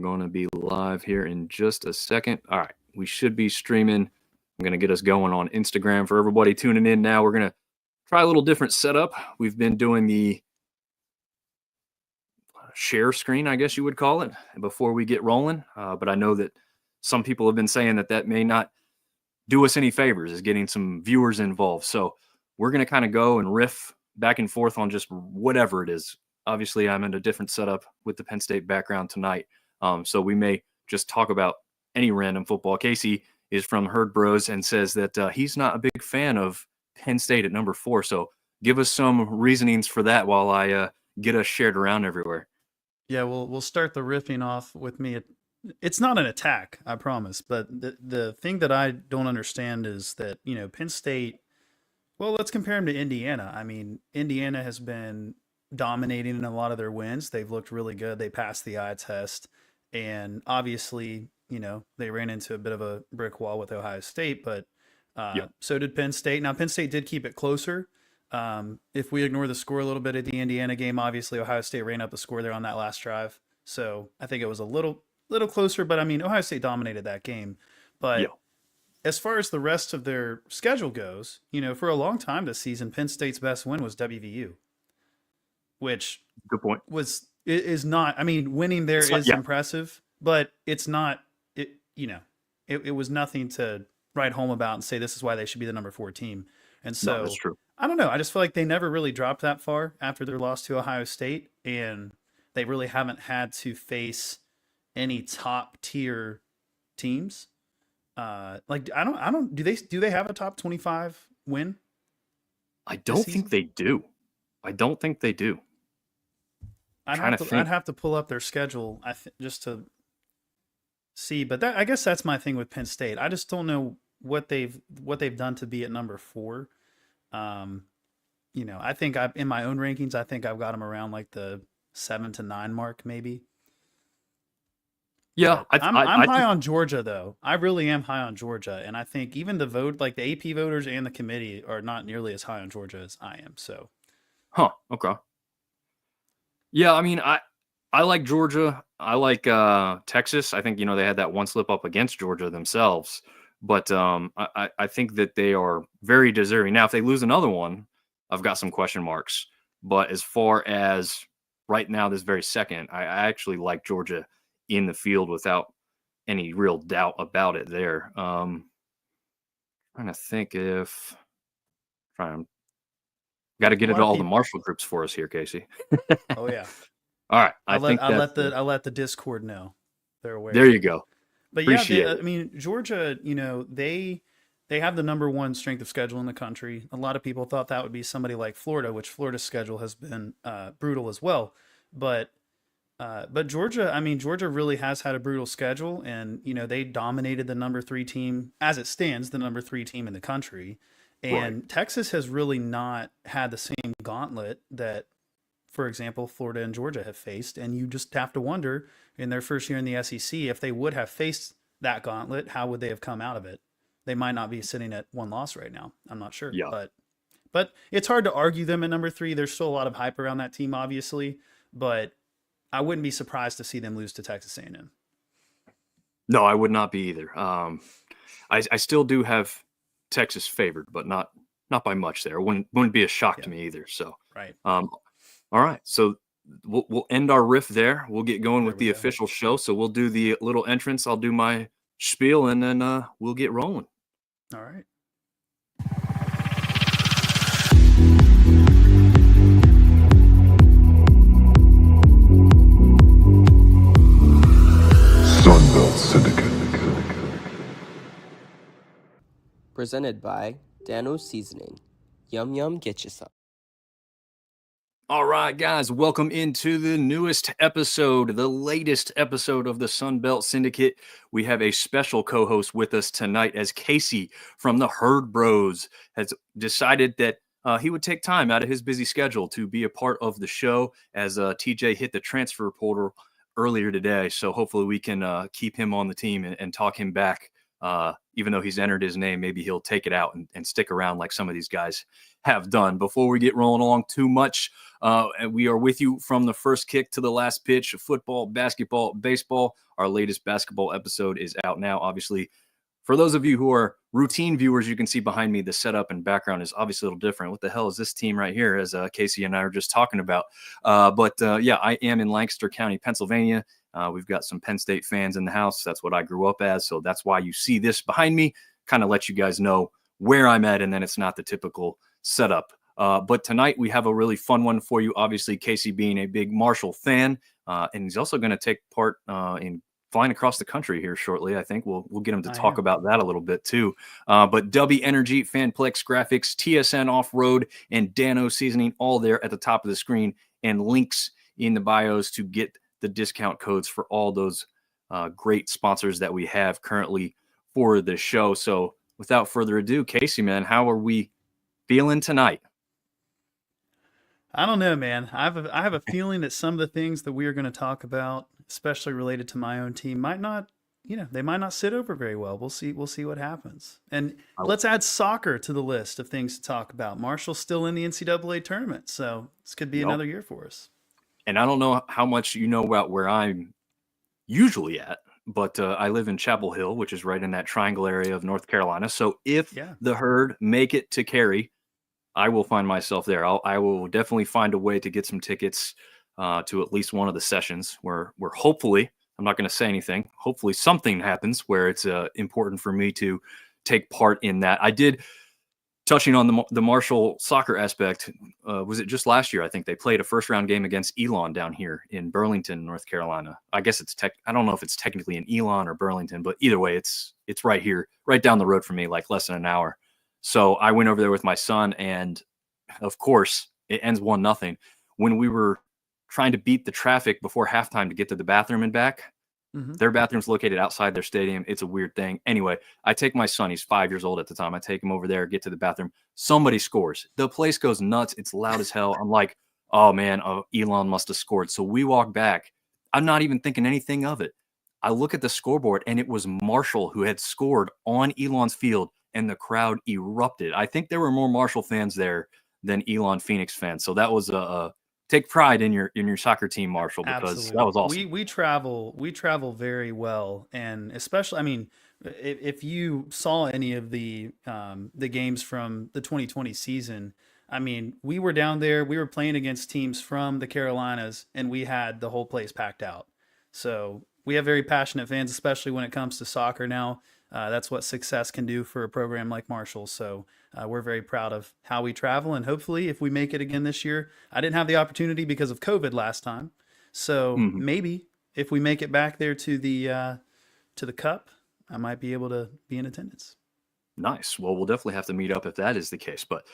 going to be live here in just a second. All right, we should be streaming. I'm going to get us going on Instagram for everybody tuning in now. We're going to try a little different setup. We've been doing the share screen, I guess you would call it, before we get rolling. But I know that some people have been saying that may not do us any favors, is getting some viewers involved. So we're going to kind of go and riff back and forth on just whatever it is. Obviously, I'm in a different setup with the Penn State background tonight. So we may just talk about any random football. Casey is from Herd Bros and says that he's not a big fan of Penn State at number 4. So give us some reasonings for that while I get us shared around everywhere. Yeah, we'll start the riffing off with me. It's not an attack, I promise. But the thing that I don't understand is that, Penn State, well, let's compare them to Indiana. I mean, Indiana has been dominating in a lot of their wins. They've looked really good. They passed the eye test. And obviously, they ran into a bit of a brick wall with Ohio State, but so did Penn State. Now, Penn State did keep it closer. If we ignore the score a little bit at the Indiana game, obviously Ohio State ran up the score there on that last drive. So I think it was a little closer, but I mean, Ohio State dominated that game. But as far as the rest of their schedule goes, for a long time this season, Penn State's best win was WVU, which good point is not. I mean, winning there is impressive, but it's not. It was nothing to write home about and say this is why they should be the number 4 team. And so that's true. I don't know. I just feel like they never really dropped that far after their loss to Ohio State, and they really haven't had to face any top tier teams. Do they have a top 25 win? I don't think they do. I'd have to pull up their schedule just to see, but I guess that's my thing with Penn State. I just don't know what they've done to be at number 4. I think in my own rankings, I think I've got them around like the 7 to 9 mark, maybe. Yeah, I'm high on Georgia, though. I really am high on Georgia, and I think even the AP voters and the committee are not nearly as high on Georgia as I am. So, okay. Yeah, I mean, I like Georgia. I like Texas. I think they had that one slip up against Georgia themselves, but I think that they are very deserving. Now, if they lose another one, I've got some question marks. But as far as right now, this very second, I actually like Georgia in the field without any real doubt about it there. Trying to think got to get into all the Marshall groups for us here, Casey. Oh yeah. All right. I'll let the Discord know. They're aware. There you go. But I mean, Georgia, they have the number 1 strength of schedule in the country. A lot of people thought that would be somebody like Florida, which Florida's schedule has been brutal as well. But Georgia, I mean, Georgia really has had a brutal schedule, and they dominated the number 3 team as it stands, the number 3 team in the country. And Texas has really not had the same gauntlet that, for example, Florida and Georgia have faced. And you just have to wonder, in their first year in the SEC, if they would have faced that gauntlet, how would they have come out of it? They might not be sitting at 1 loss right now. I'm not sure. Yeah. But it's hard to argue them at number 3. There's still a lot of hype around that team, obviously. But I wouldn't be surprised to see them lose to Texas A&M. No, I would not be either. I still do have Texas favored, but not by much there. It wouldn't be a shock to me either. So right. All right. So we'll end our riff there. We'll get going with the official show. So we'll do the little entrance. I'll do my spiel, and then we'll get rolling. All right. Sunbelt Syndicate. Presented by Dano's Seasoning. Yum yum, get you some. All right, guys, welcome into the newest episode, the latest episode of the Sunbelt Syndicate. We have a special co-host with us tonight, as Casey from the Herd Bros has decided that he would take time out of his busy schedule to be a part of the show, as TJ hit the transfer portal earlier today. So hopefully we can keep him on the team and talk him back Even though he's entered his name, maybe he'll take it out and stick around like some of these guys have done. Before we get rolling along too much, we are with you from the first kick to the last pitch of football, basketball, baseball. Our latest basketball episode is out now. Obviously, for those of you who are routine viewers, you can see behind me the setup and background is obviously a little different. What the hell is this team right here, as Casey and I are just talking about? Yeah, I am in Lancaster County, Pennsylvania. We've got some Penn State fans in the house. That's what I grew up as. So that's why you see this behind me, kind of let you guys know where I'm at. And then it's not the typical setup. But tonight we have a really fun one for you. Obviously, Casey being a big Marshall fan, and he's also going to take part in flying across the country here shortly. I think we'll get him to talk about that a little bit too. But W Energy, Fanplex Graphics, TSN Off-Road, and Dano Seasoning, all there at the top of the screen, and links in the bios to get the discount codes for all those great sponsors that we have currently for the show. So without further ado, Casey, man, how are we feeling tonight? I don't know, man. I have a feeling that some of the things that we are going to talk about, especially related to my own team, might not, they might not sit over very well. We'll see. We'll see what happens. And let's add soccer to the list of things to talk about. Marshall's still in the NCAA tournament, so this could be another year for us. And I don't know how much you know about where I'm usually at, but I live in Chapel Hill, which is right in that triangle area of North Carolina. So if the Herd make it to Cary, I will find myself there. I will definitely find a way to get some tickets to at least one of the sessions where hopefully, I'm not going to say anything, hopefully something happens where it's important for me to take part in that. I did, touching on the Marshall soccer aspect, was it just last year? I think they played a first round game against Elon down here in Burlington, North Carolina. I guess I don't know if it's technically in Elon or Burlington, but either way, it's right here, right down the road from me, like less than an hour. So I went over there with my son, and of course it ends 1-0. When we were trying to beat the traffic before halftime to get to the bathroom and back, their bathroom's located outside their stadium. It's a weird thing. Anyway, I take my son, he's 5 years old at the time. I take him over there, get to the bathroom. Somebody scores. The place goes nuts. It's loud as hell. I'm like, oh man, Elon must have scored. So we walk back. I'm not even thinking anything of it. I look at the scoreboard, and it was Marshall who had scored on Elon's field, and the crowd erupted. I think there were more Marshall fans there than Elon Phoenix fans. So that was take pride in your soccer team, Marshall, because that was awesome. We travel very well, and especially, I mean, if you saw any of the games from the 2020 season, I mean, we were down there, we were playing against teams from the Carolinas, and we had the whole place packed out. So we have very passionate fans, especially when it comes to soccer now. That's what success can do for a program like Marshall. So we're very proud of how we travel, and hopefully if we make it again this year. I didn't have the opportunity because of COVID last time. So maybe if we make it back there to the Cup, I might be able to be in attendance. Nice. Well, we'll definitely have to meet up if that is the case, but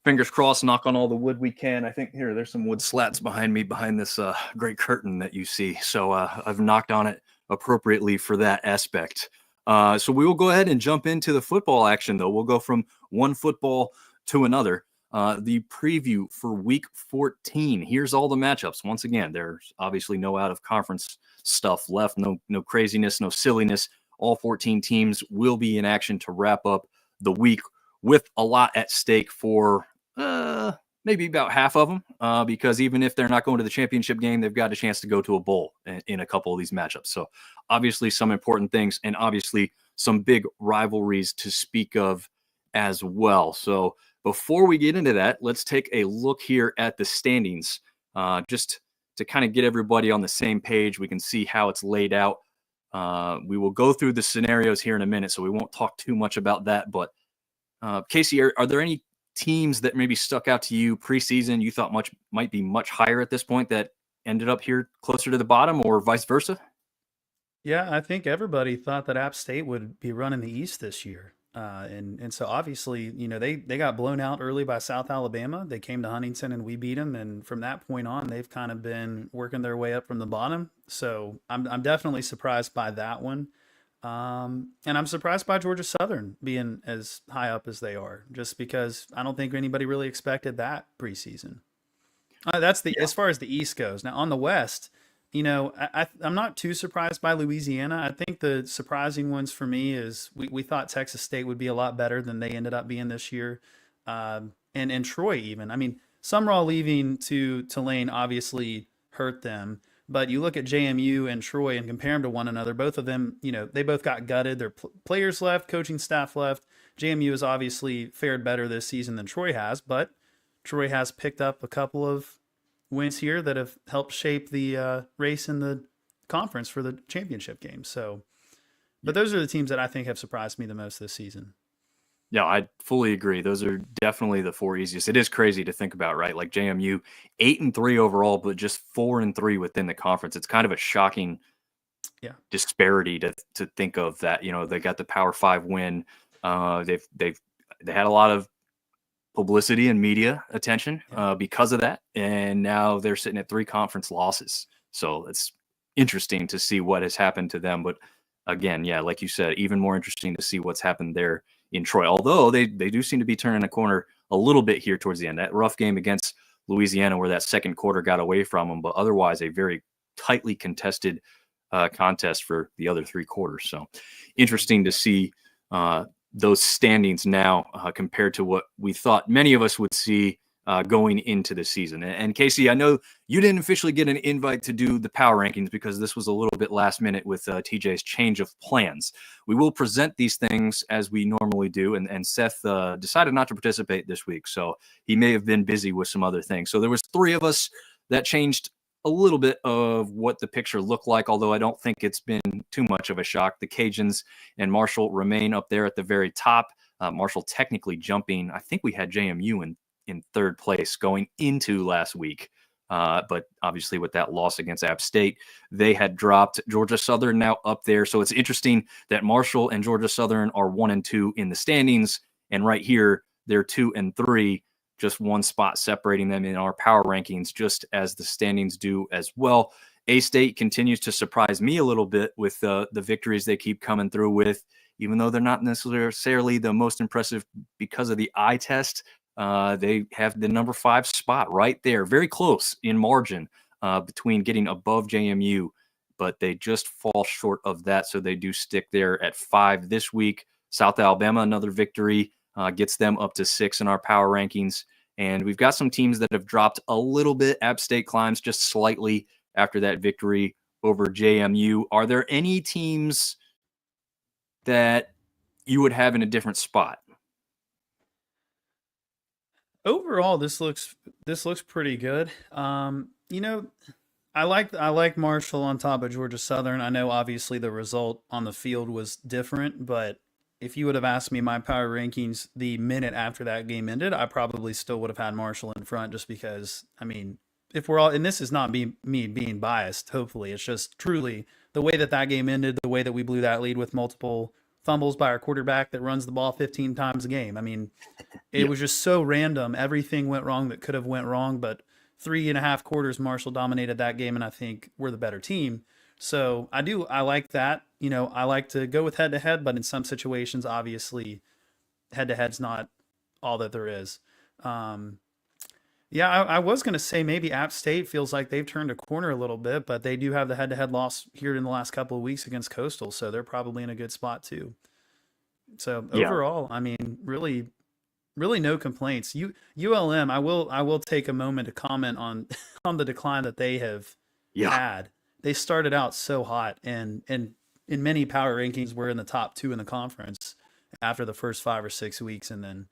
fingers crossed, knock on all the wood we can. I think there's some wood slats behind me, behind this great curtain that you see. So I've knocked on it appropriately for that aspect. So we will go ahead and jump into the football action, though. We'll go from one football to another. The preview for week 14. Here's all the matchups. Once again, there's obviously no out of conference stuff left. No craziness, no silliness. All 14 teams will be in action to wrap up the week with a lot at stake for maybe about half of them, because even if they're not going to the championship game, they've got a chance to go to a bowl in a couple of these matchups. So obviously some important things, and obviously some big rivalries to speak of as well. So before we get into that, let's take a look here at the standings, just to kind of get everybody on the same page. We can see how it's laid out. We will go through the scenarios here in a minute, so we won't talk too much about that. But Casey, are there any teams that maybe stuck out to you preseason you thought might be much higher at this point that ended up here closer to the bottom, or vice versa? Yeah, I think everybody thought that App State would be running the East this year. And so obviously, they got blown out early by South Alabama. They came to Huntington and we beat them. And from that point on, they've kind of been working their way up from the bottom. So I'm definitely surprised by that one. And I'm surprised by Georgia Southern being as high up as they are, just because I don't think anybody really expected that preseason. As far as the East goes. Now on the West, I'm not too surprised by Louisiana. I think the surprising ones for me is we thought Texas State would be a lot better than they ended up being this year, and Troy even. I mean, Summerall leaving to Tulane obviously hurt them, but you look at JMU and Troy and compare them to one another. Both of them, they both got gutted. Their players left, coaching staff left. JMU has obviously fared better this season than Troy has, but Troy has picked up a couple of wins here that have helped shape the race in the conference for the championship game. So, but those are the teams that I think have surprised me the most this season. Yeah, I fully agree. Those are definitely the four easiest. It is crazy to think about, right? Like JMU, 8-3 overall, but just 4-3 within the conference. It's kind of a shocking disparity to think of that. They got the Power 5 win. They had a lot of publicity and media attention because of that, and now they're sitting at 3 conference losses. So it's interesting to see what has happened to them. But again, like you said, even more interesting to see what's happened there in Troy. Although they do seem to be turning a corner a little bit here towards the end. That rough game against Louisiana, where that second quarter got away from them, but otherwise a very tightly contested contest for the other 3 quarters. So interesting to see those standings now compared to what we thought many of us would see going into the season. And Casey, I know you didn't officially get an invite to do the power rankings because this was a little bit last minute with TJ's change of plans. We will present these things as we normally do, and Seth decided not to participate this week, so he may have been busy with some other things. So there was 3 of us that changed a little bit of what the picture looked like, although I don't think it's been too much of a shock. The Cajuns and Marshall remain up there at the very top. Marshall technically jumping. I think we had JMU in 3rd place going into last week. But obviously with that loss against App State, they had dropped. Georgia Southern now up there. So it's interesting that Marshall and Georgia Southern are 1 and 2 in the standings. And right here, they're 2 and 3. Just 1 spot separating them in our power rankings, just as the standings do as well. A-State continues to surprise me a little bit with the victories they keep coming through with, even though they're not necessarily the most impressive because of the eye test. They have the number 5 spot right there, very close in margin between getting above JMU, but they just fall short of that, so they do stick there at 5 this week. South Alabama, another victory. Gets them up to 6 in our power rankings. And we've got some teams that have dropped a little bit. App State climbs just slightly after that victory over JMU. Are there any teams that you would have in a different spot? Overall, this looks pretty good. I like Marshall on top of Georgia Southern. I know obviously the result on the field was different, but if you would have asked me my power rankings the minute after that game ended, I probably still would have had Marshall in front, just because, I mean, if we're all, and this is not me being biased, hopefully, it's just truly the way that game ended, the way that we blew that lead with multiple fumbles by our quarterback that runs the ball 15 times a game. I mean, it was just so random. Everything went wrong that could have went wrong, but 3.5 quarters, Marshall dominated that game, and I think we're the better team. So I like that. I like to go with head-to-head, but in some situations, obviously, head-to-head's not all that there is. I was going to say maybe App State feels like they've turned a corner a little bit, but they do have the head-to-head loss here in the last couple of weeks against Coastal, so they're probably in a good spot too. So overall, I mean, really no complaints. ULM, I will take a moment to comment on the decline that they have had. They started out so hot, and in many power rankings were in the top 2 in the conference after the first 5 or 6 weeks, and then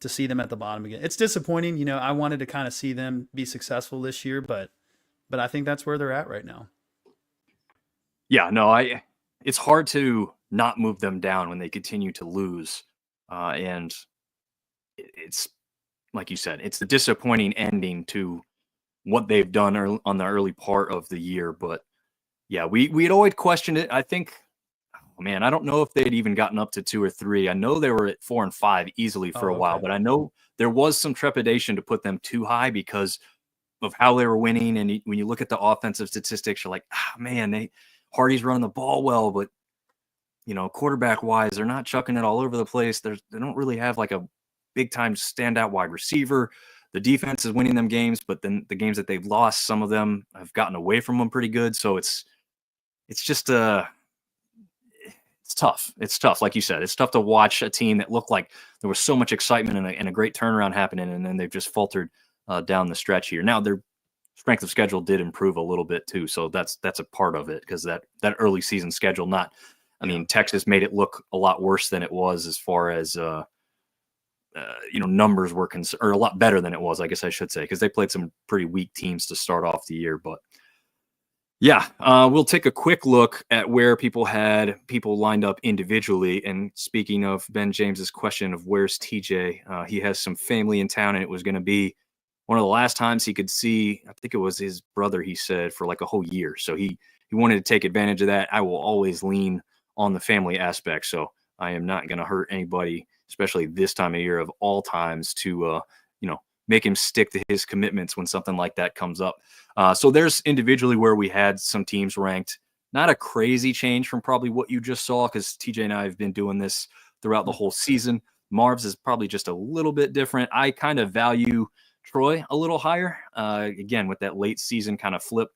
to see them at the bottom again, it's disappointing. I wanted to kind of see them be successful this year, but I think that's where they're at right now. Yeah, no, it's hard to not move them down when they continue to lose, and it's like you said, it's a disappointing ending to what they've done on the early part of the year, but. Yeah, we had always questioned it. I think, I don't know if they'd even gotten up to 2 or 3. I know they were at 4 and 5 easily for a while, but I know there was some trepidation to put them too high because of how they were winning. And when you look at the offensive statistics, you're like, Hardy's running the ball well, but quarterback wise, they're not chucking it all over the place. They don't really have like a big time standout wide receiver. the defense is winning them games, but then the games that they've lost, some of them have gotten away from them pretty good. So it's just it's tough. It's tough. Like you said, it's tough to watch a team that looked like there was so much excitement and a great turnaround happening, and then they've just faltered down the stretch here. Now their strength of schedule did improve a little bit too, so that's a part of it, because that early season schedule, I mean, Texas made it look a lot worse than it was as far as numbers were concerned, or a lot better than it was, I guess I should say, because they played some pretty weak teams to start off the year. But yeah, we'll take a quick look at where people had people lined up individually. And speaking of Ben James's question of where's TJ, he has some family in town, and it was going to be one of the last times he could see, I think it was his brother, he said, for like a whole year. So he wanted to take advantage of that. I will always lean on the family aspect. So I am not going to hurt anybody, especially this time of year of all times, to make him stick to his commitments when something like that comes up. So there's individually where we had some teams ranked. Not a crazy change from probably what you just saw, because TJ and I have been doing this throughout the whole season. Marv's is probably just a little bit different. I kind of value Troy a little higher. Again, with that late season kind of flip,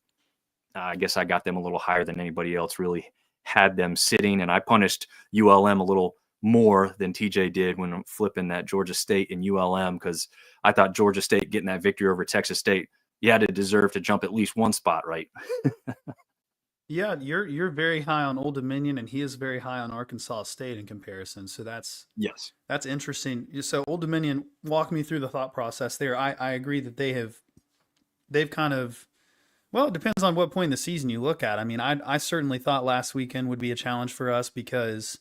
I guess I got them a little higher than anybody else really had them sitting. And I punished ULM a little more than TJ did when I'm flipping that Georgia State and ULM, because I thought Georgia State getting that victory over Texas State, you had to deserve to jump at least one spot, right? Yeah, you're very high on Old Dominion, and he is very high on Arkansas State in comparison. So that's interesting. So Old Dominion, walk me through the thought process there. I agree that they've kind of, well, it depends on what point in the season you look at. I mean, I certainly thought last weekend would be a challenge for us because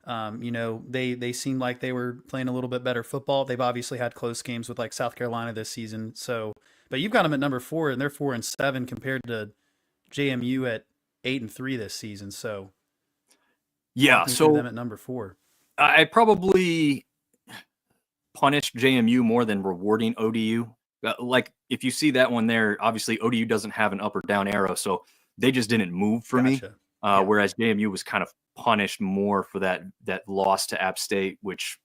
they seemed like they were playing a little bit better football. They've obviously had close games with like South Carolina this season. So, but you've got them at number 4, and they're 4-7 compared to JMU at 8-3 this season. So yeah, so them at number 4. I probably punished JMU more than rewarding ODU. Like if you see that one there, obviously ODU doesn't have an up or down arrow, so they just didn't move for me. Whereas JMU was kind of punished more for that loss to App State, which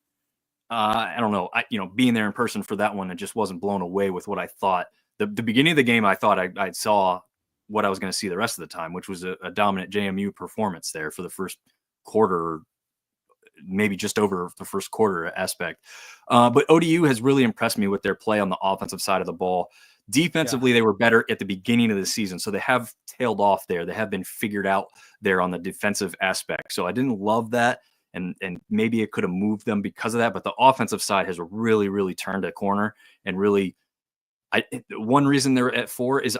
I don't know. Being there in person for that one, I just wasn't blown away with what I thought. The beginning of the game, I thought I saw what I was going to see the rest of the time, which was a dominant JMU performance there for the first quarter, maybe just over the first quarter aspect. But ODU has really impressed me with their play on the offensive side of the ball. Defensively, they were better at the beginning of the season, so they have tailed off there. They have been figured out there on the defensive aspect. So I didn't love that, and maybe it could have moved them because of that. But the offensive side has really, really turned a corner, and really, one reason they're at 4 is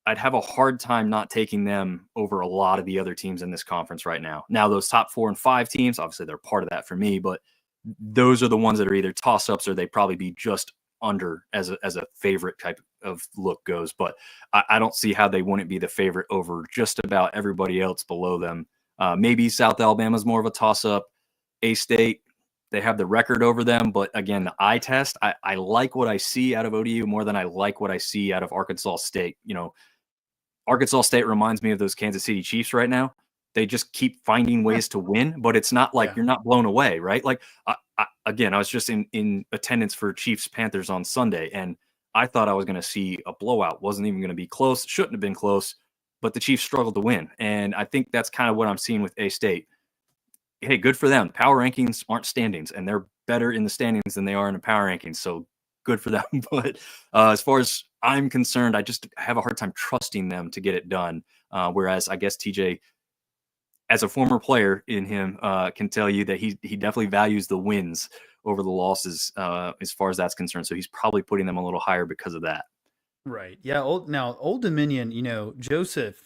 I'd have a hard time not taking them over a lot of the other teams in this conference right now. Now, those top 4 and 5 teams, obviously they're part of that for me, but those are the ones that are either toss-ups or they'd probably be just under as a favorite type of look goes. But I don't see how they wouldn't be the favorite over just about everybody else below them. Maybe South Alabama's more of a toss-up. A-State, they have the record over them, but again, the eye test, I like what I see out of ODU more than I like what I see out of Arkansas State. Arkansas State reminds me of those Kansas City Chiefs right now. They just keep finding ways to win, but it's not like you're not blown away, right? Like, I was just in attendance for Chiefs-Panthers on Sunday, and I thought I was going to see a blowout. Wasn't even going to be close. Shouldn't have been close, but the Chiefs struggled to win. And I think that's kind of what I'm seeing with A-State. Hey, good for them. Power rankings aren't standings, and they're better in the standings than they are in the power rankings. So good for them. But as far as I'm concerned, I just have a hard time trusting them to get it done. Whereas I guess TJ, as a former player in him, can tell you that he definitely values the wins over the losses as far as that's concerned. So he's probably putting them a little higher because of that. Right. Yeah. Old Dominion, Joseph,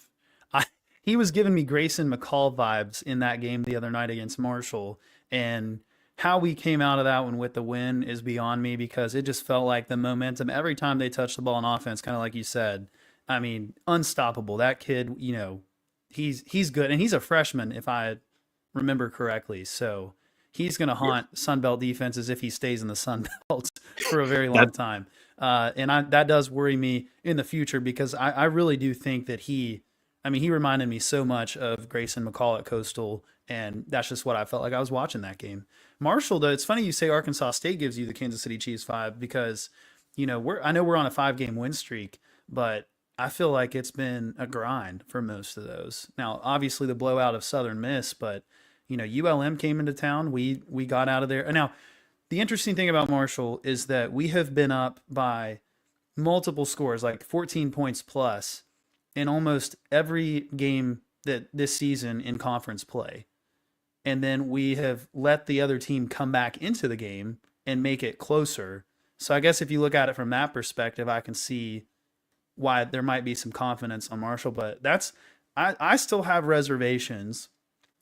he was giving me Grayson McCall vibes in that game the other night against Marshall. And how we came out of that one with the win is beyond me, because it just felt like the momentum every time they touched the ball in offense, kind of like you said. I mean, unstoppable. That kid, he's good. And he's a freshman, if I remember correctly. So he's going to haunt Sunbelt defenses if he stays in the Sunbelt for a very long time. And that does worry me in the future, because I really do think that he reminded me so much of Grayson McCall at Coastal, and that's just what I felt like I was watching that game. Marshall, though, it's funny you say Arkansas State gives you the Kansas City Chiefs vibe, because I know we're on a 5-game win streak, but I feel like it's been a grind for most of those. Now, obviously the blowout of Southern Miss, but ULM came into town. We got out of there. Now, the interesting thing about Marshall is that we have been up by multiple scores, like 14 points plus, in almost every game that this season in conference play. And then we have let the other team come back into the game and make it closer. So I guess if you look at it from that perspective, I can see why there might be some confidence on Marshall. But I still have reservations.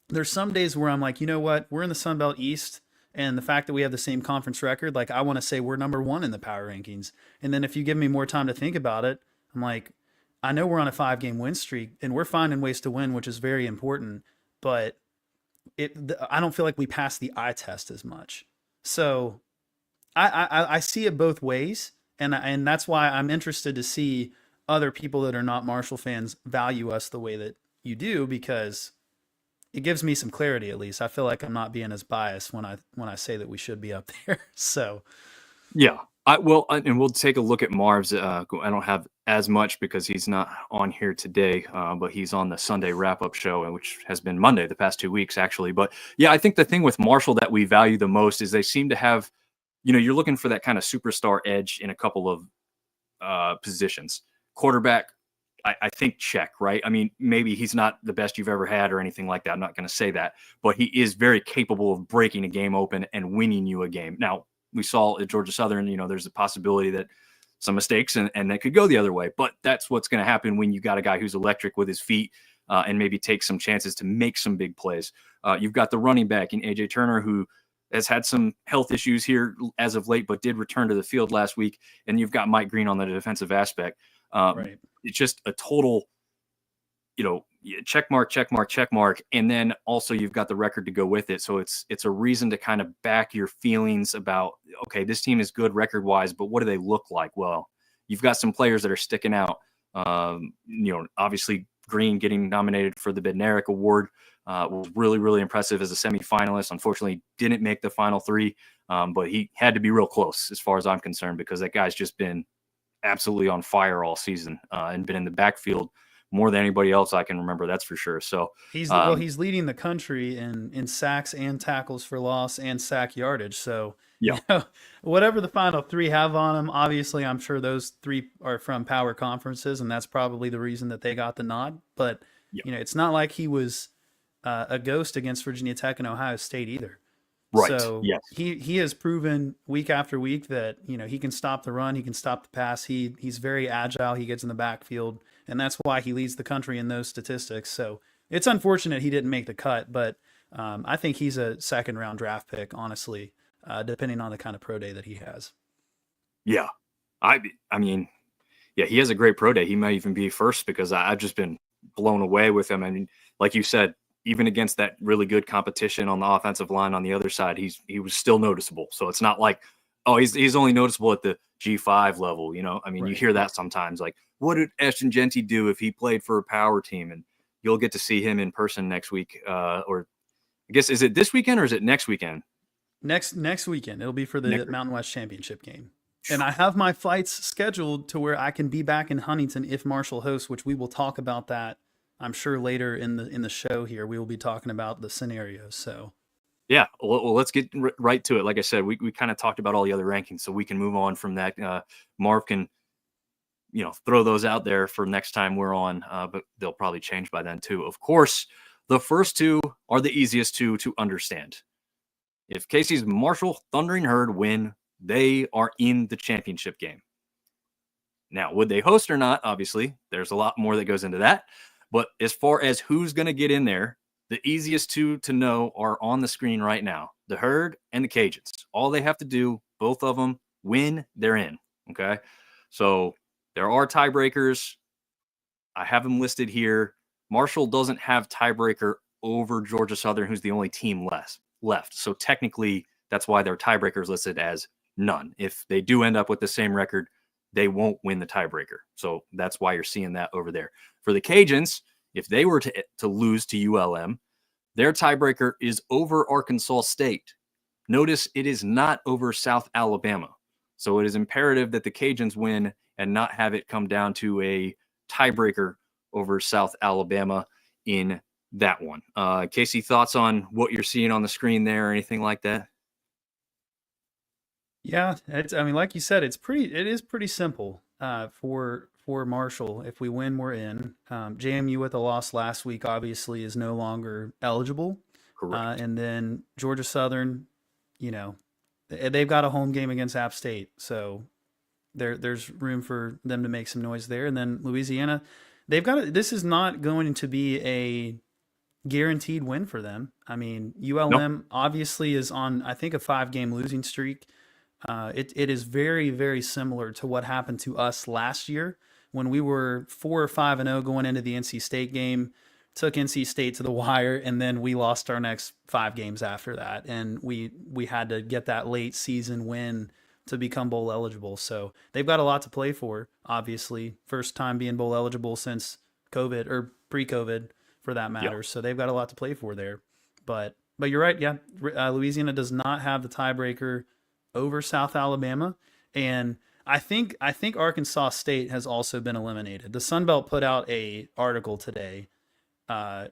There's some days where I'm like, you know what? We're in the Sun Belt East, and the fact that we have the same conference record, like I want to say we're number one in the power rankings. And then if you give me more time to think about it, I'm like, I know we're on a 5-game win streak and we're finding ways to win, which is very important. But I don't feel like we pass the eye test as much. So I see it both ways, and that's why I'm interested to see other people that are not Marshall fans value us the way that you do, because it gives me some clarity. At least I feel like I'm not being as biased when I say that we should be up there. So Yeah, I will, and we'll take a look at Marv's. I don't have as much because he's not on here today, but he's on the Sunday wrap-up show, which has been Monday the past 2 weeks, actually. But yeah, I think the thing with Marshall that we value the most is they seem to have, you're looking for that kind of superstar edge in a couple of positions. Quarterback, I think check, right? I mean, maybe he's not the best you've ever had or anything like that. I'm not going to say that, but he is very capable of breaking a game open and winning you a game. Now, we saw at Georgia Southern, there's a possibility that some mistakes and that could go the other way, but that's what's going to happen when you got a guy who's electric with his feet and maybe take some chances to make some big plays. You've got the running back in AJ Turner, who has had some health issues here as of late, but did return to the field last week. And you've got Mike Green on the defensive aspect. right. It's just a total, check mark, check mark, check mark. And then also you've got the record to go with it. So it's a reason to kind of back your feelings about, okay, this team is good record wise, but what do they look like? Well, you've got some players that are sticking out. Obviously Green getting nominated for the Bednarik Award was really, really impressive as a semifinalist. Unfortunately, didn't make the final three, but he had to be real close as far as I'm concerned, because that guy's just been absolutely on fire all season and been in the backfield more than anybody else I can remember. That's for sure. So he's leading the country in sacks and tackles for loss and sack yardage. So yeah, whatever the final three have on him, obviously I'm sure those three are from power conferences, and that's probably the reason that they got the nod. But it's not like he was a ghost against Virginia Tech and Ohio State either. Right. So yes. he has proven week after week that he can stop the run, he can stop the pass. He's very agile. He gets in the backfield, and that's why he leads the country in those statistics. So it's unfortunate he didn't make the cut, but I think he's a 2nd-round draft pick, honestly, depending on the kind of pro day that he has. Yeah, I mean, yeah, he has a great pro day. He might even be first, because I've just been blown away with him. I mean, like you said, even against that really good competition on the offensive line on the other side, he was still noticeable. So it's not like, oh, he's only noticeable at the G5 level. I mean, Right. You hear that sometimes, like, what did Ashton Genty do if he played for a power team? And you'll get to see him in person next week. Or I guess, is it this weekend or is it next weekend? Next weekend. It'll be for the Mountain West Championship game. And I have my flights scheduled to where I can be back in Huntington if Marshall hosts, which we will talk about that, I'm sure, later in the show here. We will be talking about the scenarios. So yeah, well, let's get right to it. Like I said, we kind of talked about all the other rankings, so we can move on from that. Marv can, throw those out there for next time we're on, but they'll probably change by then too. Of course, the first two are the easiest two to understand. If Casey's Marshall Thundering Herd win, they are in the championship game. Now, would they host or not? Obviously, there's a lot more that goes into that. But as far as who's going to get in there, the easiest two to know are on the screen right now: the Herd and the Cajuns. All they have to do, both of them, win, they're in. Okay. So there are tiebreakers. I have them listed here. Marshall doesn't have tiebreaker over Georgia Southern, who's the only team left. So technically, that's why their tiebreaker is listed as none. If they do end up with the same record, they won't win the tiebreaker. So that's why you're seeing that over there. For the Cajuns, if they were to lose to ULM, their tiebreaker is over Arkansas State. Notice it is not over South Alabama. So it is imperative that the Cajuns win and not have it come down to a tiebreaker over South Alabama in that one. Casey, thoughts on what you're seeing on the screen there or anything like that? Yeah, I mean, like you said, it is pretty simple for Marshall. If we win, we're in. JMU with a loss last week, obviously, is no longer eligible. Correct. And then Georgia Southern, you know, they've got a home game against App State, so there's room for them to make some noise there. And then Louisiana, this is not going to be a guaranteed win for them. I mean, ULM Nope. obviously is on, I think, a 5-game losing streak. It is very, very similar to what happened to us last year when we were 4 or 5-0 going into the NC State game, took NC State to the wire, and then we lost our next 5 games after that, and we had to get that late season win to become bowl eligible. So they've got a lot to play for. Obviously, first time being bowl eligible since COVID or pre-COVID, for that matter. Yep. So they've got a lot to play for there. But you're right. Yeah, Louisiana does not have the tiebreaker over South Alabama, and I think Arkansas State has also been eliminated. The Sun Belt put out a article today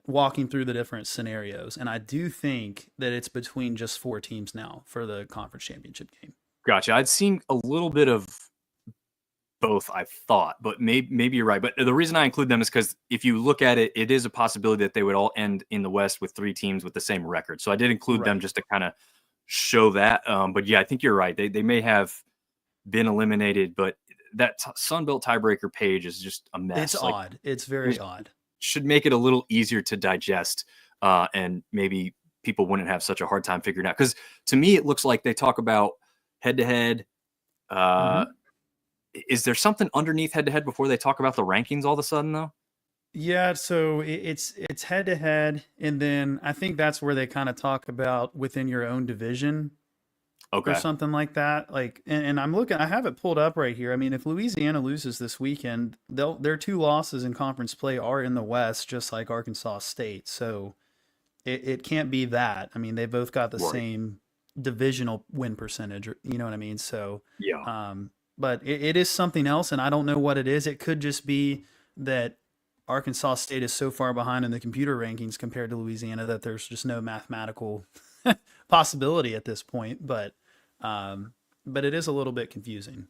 walking through the different scenarios, and I do think that it's between just 4 teams now for the conference championship game. Gotcha. I'd seen a little bit of both, I thought, but maybe you're right. But the reason I include them is because if you look at it, it is a possibility that they would all end in the West with 3 teams with the same record. So I did include them just to kind of show that. But yeah, I think you're right. They may have been eliminated, but that Sun Belt tiebreaker page is just a mess. It's odd. It's very odd. Should make it a little easier to digest, and maybe people wouldn't have such a hard time figuring out. Because to me, it looks like they talk about head-to-head. Is there something underneath head-to-head before they talk about the rankings all of a sudden, though? Yeah, so it's head-to-head, and then I think that's where they kind of talk about within your own division. Okay. Or something like that. Like, and I'm looking, I have it pulled up right here. I mean, if Louisiana loses this weekend, their 2 losses in conference play are in the West, just like Arkansas State. So it can't be that. I mean, they both got the same divisional win percentage, you know what I mean? So, yeah. But it is something else, and I don't know what it is. It could just be that Arkansas State is so far behind in the computer rankings compared to Louisiana that there's just no mathematical possibility at this point. But it is a little bit confusing.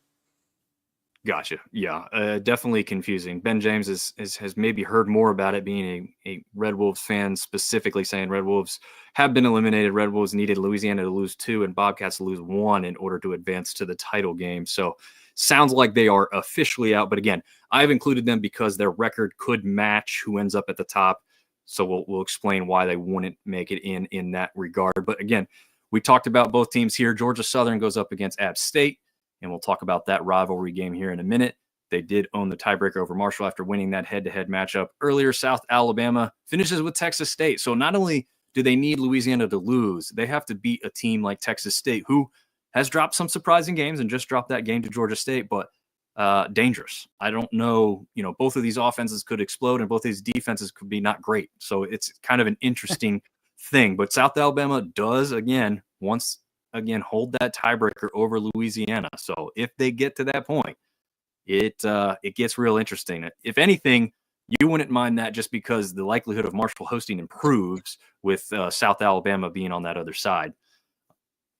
Gotcha. Yeah, definitely confusing. Ben James has maybe heard more about it, being a Red Wolves fan, specifically saying Red Wolves have been eliminated. Red Wolves needed Louisiana to lose 2 and Bobcats to lose 1 in order to advance to the title game. So sounds like they are officially out. But again, I've included them because their record could match who ends up at the top. So we'll explain why they wouldn't make it in that regard. But again, we talked about both teams here. Georgia Southern goes up against App State, and we'll talk about that rivalry game here in a minute. They did own the tiebreaker over Marshall after winning that head-to-head matchup earlier. South Alabama finishes with Texas State. So not only do they need Louisiana to lose, they have to beat a team like Texas State, who has dropped some surprising games and just dropped that game to Georgia State, but dangerous. I don't know, both of these offenses could explode and both these defenses could be not great. So it's kind of an interesting thing. But South Alabama does, once again, hold that tiebreaker over Louisiana. So if they get to that point, it gets real interesting. If anything, you wouldn't mind that just because the likelihood of Marshall hosting improves with South Alabama being on that other side.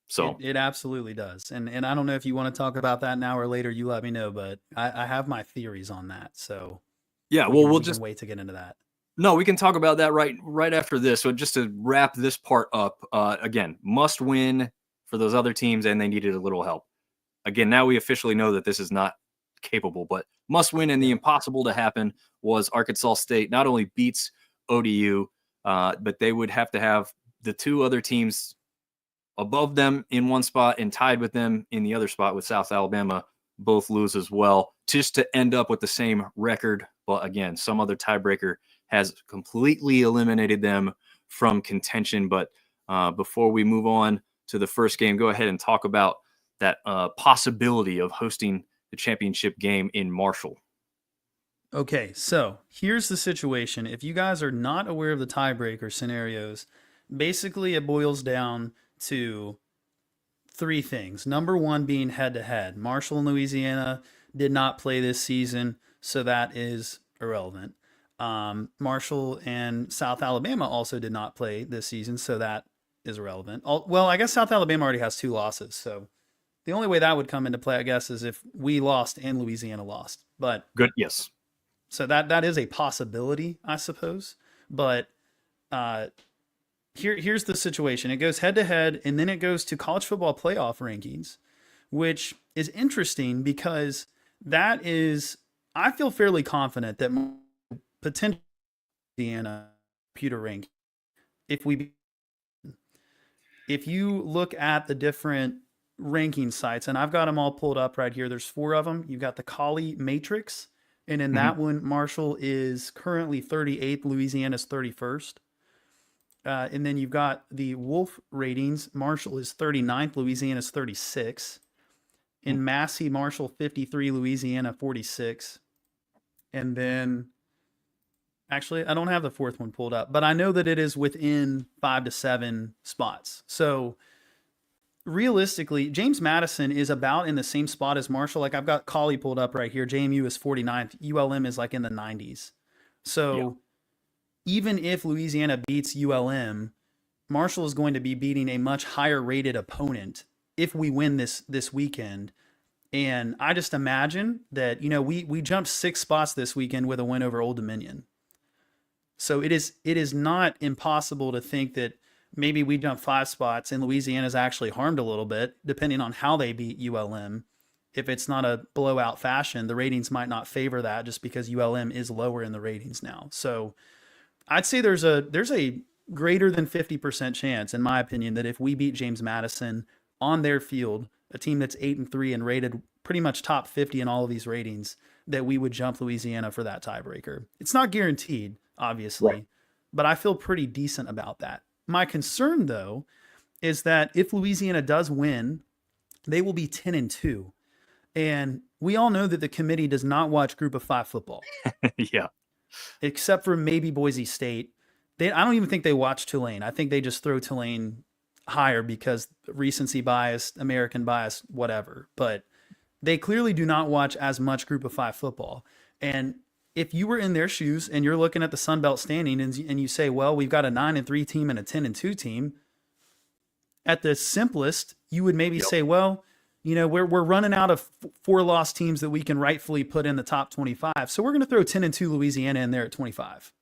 So it absolutely does. And I don't know if you want to talk about that now or later, you let me know, but I have my theories on that. So yeah, we'll just wait to get into that. No, we can talk about that right after this. So just to wrap this part up, again, must win for those other teams, and they needed a little help. Again, now we officially know that this is not capable, but must win, and the impossible to happen was Arkansas State not only beats ODU, but they would have to have the 2 other teams above them in one spot and tied with them in the other spot with South Alabama both lose as well, just to end up with the same record. But again, some other tiebreaker has completely eliminated them from contention. But before we move on to the first game, go ahead and talk about that possibility of hosting the championship game in Marshall. Okay, so here's the situation. If you guys are not aware of the tiebreaker scenarios, basically it boils down to three things. Number one being head to head. Marshall and Louisiana did not play this season, so that is irrelevant. Marshall and South Alabama also did not play this season, so that is irrelevant. Well, I guess South Alabama already has 2 losses, so the only way that would come into play, I guess, is if we lost and Louisiana lost. But Good. Yes. so that is a possibility, I suppose. But here's the situation. It goes head to head, and then it goes to college football playoff rankings, which is interesting because that is, I feel fairly confident that potentially Indiana computer rank, if you look at the different ranking sites, and I've got them all pulled up right here. There's 4 of them. You've got the Collie Matrix, and in that one, Marshall is currently 38th, Louisiana's 31st. And then you've got the Wolf ratings. Marshall is 39th, Louisiana's 36. In Massey, Marshall 53, Louisiana 46. And then, actually, I don't have the 4th one pulled up, but I know that it is within 5 to 7 spots. So realistically, James Madison is about in the same spot as Marshall. Like, I've got Collie pulled up right here. JMU is 49th. ULM is like in the 90s. So even if Louisiana beats ULM, Marshall is going to be beating a much higher rated opponent if we win this weekend. And I just imagine that, we jumped 6 spots this weekend with a win over Old Dominion. So it is not impossible to think that maybe we jump 5 spots and Louisiana's actually harmed a little bit, depending on how they beat ULM. If it's not a blowout fashion, the ratings might not favor that just because ULM is lower in the ratings now. So I'd say there's a greater than 50% chance, in my opinion, that if we beat James Madison on their field, a team that's 8-3 and rated pretty much top 50 in all of these ratings, that we would jump Louisiana for that tiebreaker. It's not guaranteed, obviously, but I feel pretty decent about that. My concern, though, is that if Louisiana does win, they will be 10-2. And we all know that the committee does not watch Group of 5 football. Yeah. Except for maybe Boise State. I don't even think they watch Tulane. I think they just throw Tulane higher because recency bias, American bias, whatever. But they clearly do not watch as much Group of 5 football. And if you were in their shoes and you're looking at the Sun Belt standing and you say, well, we've got a 9-3 team and a 10-2 team, at the simplest, you would maybe say, well, we're running out of 4 lost teams that we can rightfully put in the top 25. So we're going to throw 10-2 Louisiana in there at 25.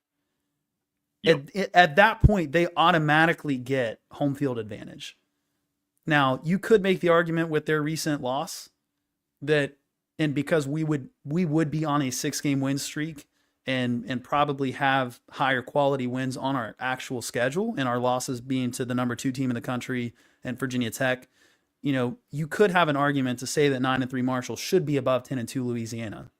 At that point, they automatically get home field advantage. Now, you could make the argument with their recent loss and because we would be on a 6-game win streak and probably have higher quality wins on our actual schedule, and our losses being to the number 2 team in the country and Virginia Tech, you could have an argument to say that 9-3 Marshall should be above 10-2 Louisiana.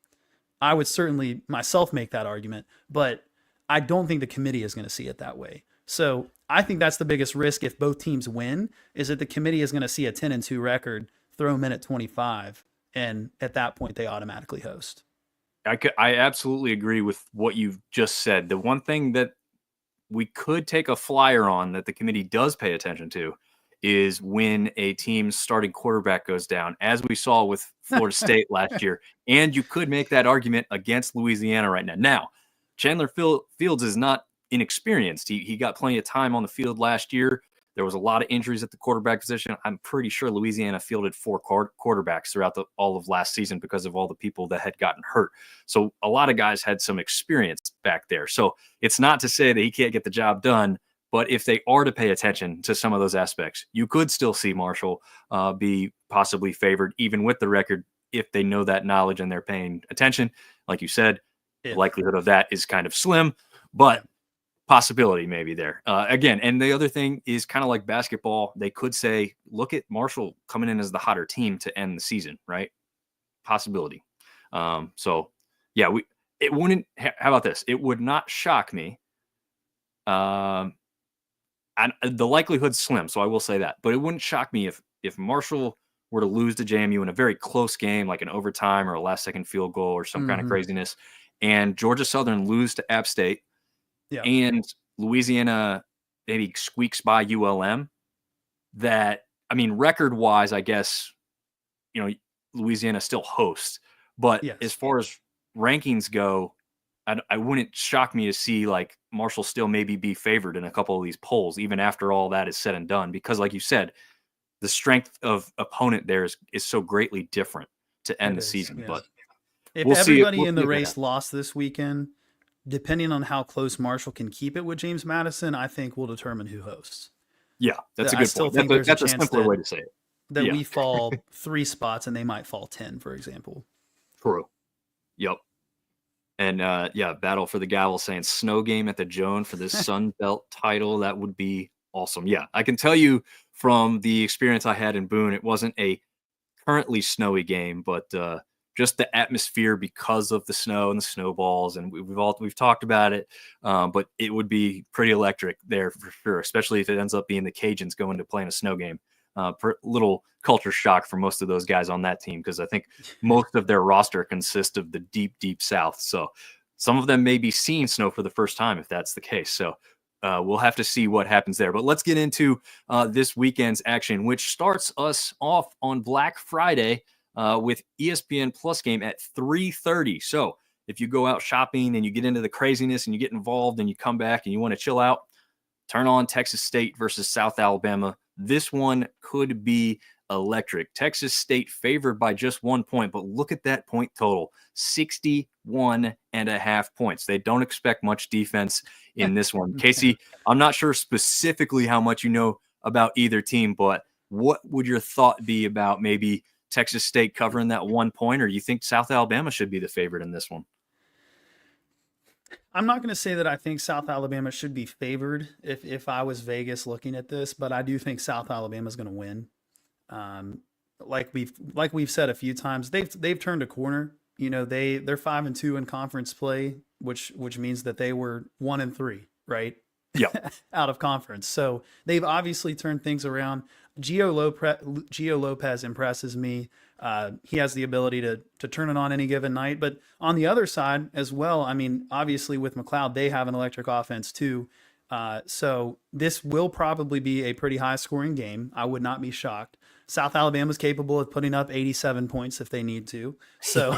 I would certainly myself make that argument, but I don't think the committee is going to see it that way. So I think that's the biggest risk if both teams win, is that the committee is going to see a 10-2 record, throw them in at 25, and at that point they automatically host. I absolutely agree with what you've just said. The one thing that we could take a flyer on that the committee does pay attention to is when a team's starting quarterback goes down, as we saw with Florida State last year. And you could make that argument against Louisiana right now. Now, Chandler Fields is not inexperienced. He got plenty of time on the field last year. There was a lot of injuries at the quarterback position. I'm pretty sure Louisiana fielded 4 quarterbacks throughout all of last season because of all the people that had gotten hurt. So a lot of guys had some experience back there. So it's not to say that he can't get the job done, but if they are to pay attention to some of those aspects, you could still see Marshall be possibly favored, even with the record, if they know that knowledge and they're paying attention. Like you said, the likelihood of that is kind of slim, but possibility maybe there. Again, and the other thing is kind of like basketball. They could say, look at Marshall coming in as the hotter team to end the season, right? Possibility. So, yeah, it wouldn't. How about this? It would not shock me. And the likelihood's slim, so I will say that. But it wouldn't shock me if Marshall were to lose to JMU in a very close game, like an overtime or a last-second field goal or some kind of craziness, and Georgia Southern lose to App State, and Louisiana maybe squeaks by ULM, that I mean, record wise, I guess, Louisiana still hosts, but as Yes. far as rankings go, I wouldn't shock me to see like Marshall still maybe be favored in a couple of these polls, even after all that is said and done, because like you said, the strength of opponent there is so greatly different to end It the is. season. Yeah. But If we'll see it. everybody We'll in see the if it race happens. lost this weekend, depending on how close Marshall can keep it with James Madison, I think will determine who hosts. Yeah, that's a I good still point. That's think a there's a that's a chance simpler that way to say it. Yeah, we fall 3 spots and they might fall 10, for example. true. Yep. And yeah, battle for the gavel saying snow game at the Joan for this Sun Belt title. That would be awesome. Yeah, I can tell you from the experience I had in Boone, it wasn't a currently snowy game, but just the atmosphere because of the snow and the snowballs, and we've talked about it. But it would be pretty electric there for sure, especially if it ends up being the Cajuns going to play in a snow game. Little culture shock for most of those guys on that team because I think most of their roster consists of the deep, deep South. So some of them may be seeing snow for the first time if that's the case. So we'll have to see what happens there. But let's get into this weekend's action, which starts us off on Black Friday with ESPN Plus game at 3:30. So if you go out shopping and you get into the craziness and you get involved and you come back and you want to chill out, turn on Texas State versus South Alabama. This one could be electric. Texas State favored by just 1 point, but look at that point total, 61.5 points. They don't expect much defense in this one. Casey, I'm not sure specifically how much you know about either team, but what would your thought be about maybe Texas State covering that 1 point, or you think South Alabama should be the favorite in this one? I'm not going to say that I think South Alabama should be favored if I was Vegas looking at this, but I do think South Alabama is going to win. Um, like we've said a few times, they've turned a corner. They're 5-2 in conference play, which means that they were 1-3, right? Yeah. Out of conference. So they've obviously turned things around. Gio Lopez impresses me. He has the ability to turn it on any given night. But on the other side as well, I mean, obviously with McLeod, they have an electric offense too. So this will probably be a pretty high scoring game. I would not be shocked. South Alabama is capable of putting up 87 points if they need to. So